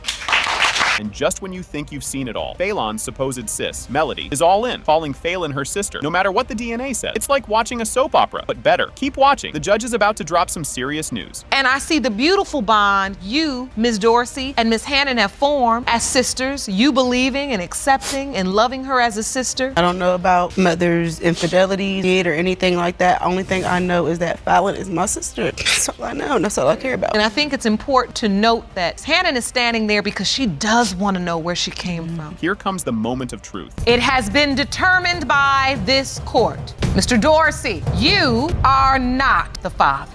And just when you think you've seen it all, Phelan's supposed sis, Melody, is all in, calling Phelan her sister, no matter what the DNA says. It's like watching a soap opera, but better. Keep watching. The judge is about to drop some serious news.
And I see the beautiful bond you, Ms. Dorsey, and Ms. Hannon have formed as sisters, you believing and accepting and loving her as a sister.
I don't know about mother's infidelity or anything like that. Only thing I know is that Fallon is my sister. That's all I know, and that's all I care about.
And I think it's important to note that Hannon is standing there because she does want to know where she came from.
Here comes the moment of truth.
It has been determined by this court. Mr. Dorsey, you are not the father.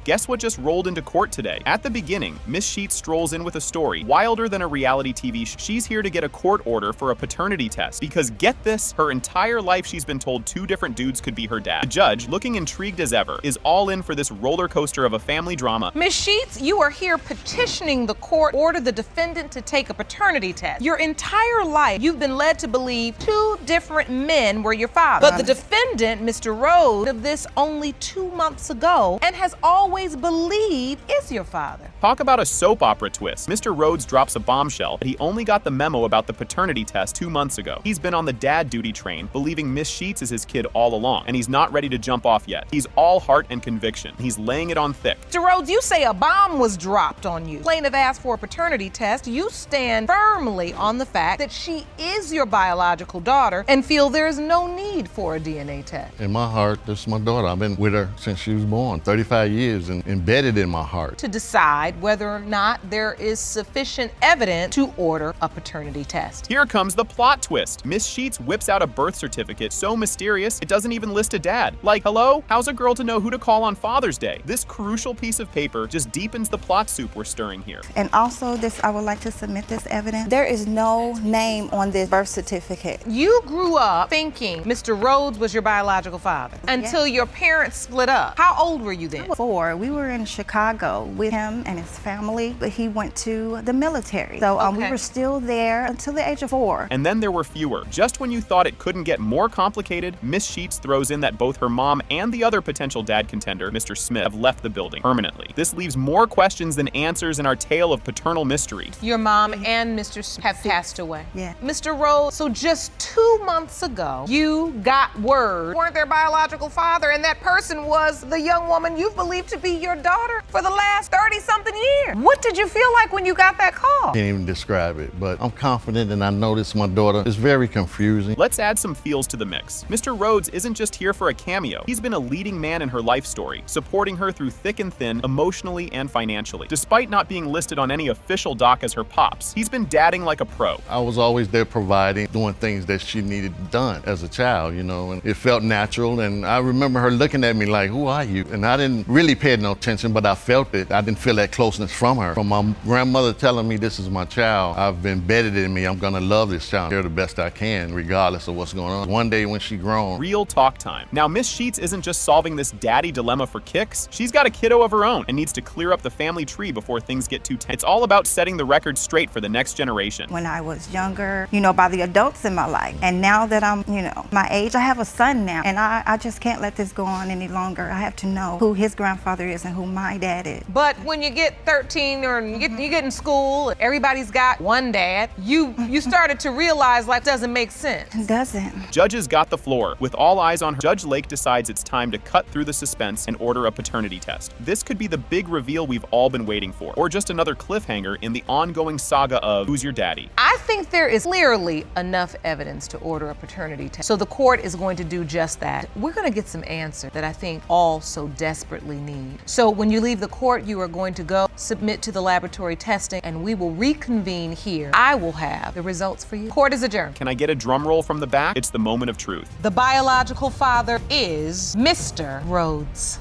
Guess what just rolled into court today? At the beginning, Miss Sheets strolls in with a story wilder than a reality TV show. She's here to get a court order for a paternity test because, get this, her entire life she's been told 2 different dudes could be her dad. The judge, looking intrigued as ever, is all in for this roller coaster of a family drama.
Ms. Sheets, you are here petitioning the court to order the defendant to take a paternity test. Your entire life, you've been led to believe 2 different men were your father. But the defendant, Mr. Rhodes, of this only 2 months ago and has always believed is your father.
Talk about a soap opera twist. Mr. Rhodes drops a bombshell that he only got the memo about the paternity test 2 months ago. He's been on the dad duty train, believing Miss Sheets is his kid all along, and he's not ready to jump off yet. He's all heart and conviction. He's laying it on thick.
Mr. Rhodes, you say a bomb was dropped on you. Plaintiff asked for a paternity test. You stand firmly on the fact that she is your biological daughter and feel there is no need for a DNA test.
In my heart, this is my daughter. I've been with her since she was born, 35 years, and embedded in my heart.
To decide whether or not there is sufficient evidence to order a paternity test.
Here comes the plot twist. Miss Sheets whips out a birth certificate so mysterious it doesn't even list a dad. Like, hello? How's a girl to know who to call on Father's Day? This crucial piece of paper just deepens the plot soup we're stirring here.
And also I would like to submit this evidence. There is no name on this birth certificate.
You grew up thinking Mr. Rhodes was your biological father until your parents split up. How old were you then?
I was 4. We were in Chicago with him and his family, but he went to the military. So we were still there until the age of 4.
And then there were fewer. Just when you thought it couldn't get more complicated, Miss Sheets throws in that both her mom and the other potential dad contender, Mr. Smith, have left the building permanently. This leaves more questions than answers in our tale of paternal mystery.
Your mom and Mr. Smith have passed away.
Yeah.
Mr. Rhodes, so just 2 months ago, you got word you weren't their biological father, and that person was the young woman you believed to be your daughter for the last 30-something years. What did you feel like when you got that call?
Can't even describe it, but I'm confident and I know this is my daughter. It's very confusing.
Let's add some feels to the mix. Mr. Rhodes isn't just here for a cameo. He's been a leading man in her life story, supporting her through thick and thin, emotionally and financially. Despite not being listed on any official doc as her pops, he's been dadding like a pro.
I was always there providing, doing things that she needed done as a child, you know, and it felt natural. And I remember her looking at me like, who are you? And I didn't really pay no attention, but I felt it. I didn't feel that closeness from her. From my grandmother telling me this is my child, I've embedded in me, I'm gonna love this child, care the best I can, regardless of what's going on. One day when she grown.
Real talk time. Now, Miss Sheets isn't just solving this daddy dilemma for kicks. She's got a kiddo of her own and needs to clear up the family tree before things get too tense. It's all about setting the record straight for the next generation.
When I was younger, you know, by the adults in my life. And now that I'm, you know, my age, I have a son now. And I just can't let this go on any longer. I have to know who his grandfather is and who my dad is.
But when you get 13 or you get in school, everybody's got one dad, you started to realize life doesn't make sense.
It doesn't.
Judges got the floor. With all eyes on her, Judge Lake decides it's time to cut through the suspense and order a paternity test. This could be the big reveal we've all been waiting for, or just another cliffhanger in the ongoing saga of Who's Your Daddy?
I think there is clearly enough evidence to order a paternity test. So the court is going to do just that. We're going to get some answer that I think all so desperately need. So when you leave the court, you are going to go submit to the laboratory testing, and we will reconvene here. I will have the results for you. Court is adjourned.
Can I get a drum roll from the back? It's the moment of truth.
The biological father is Mr. Rhodes.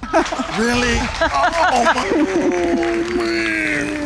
Really? Oh, man.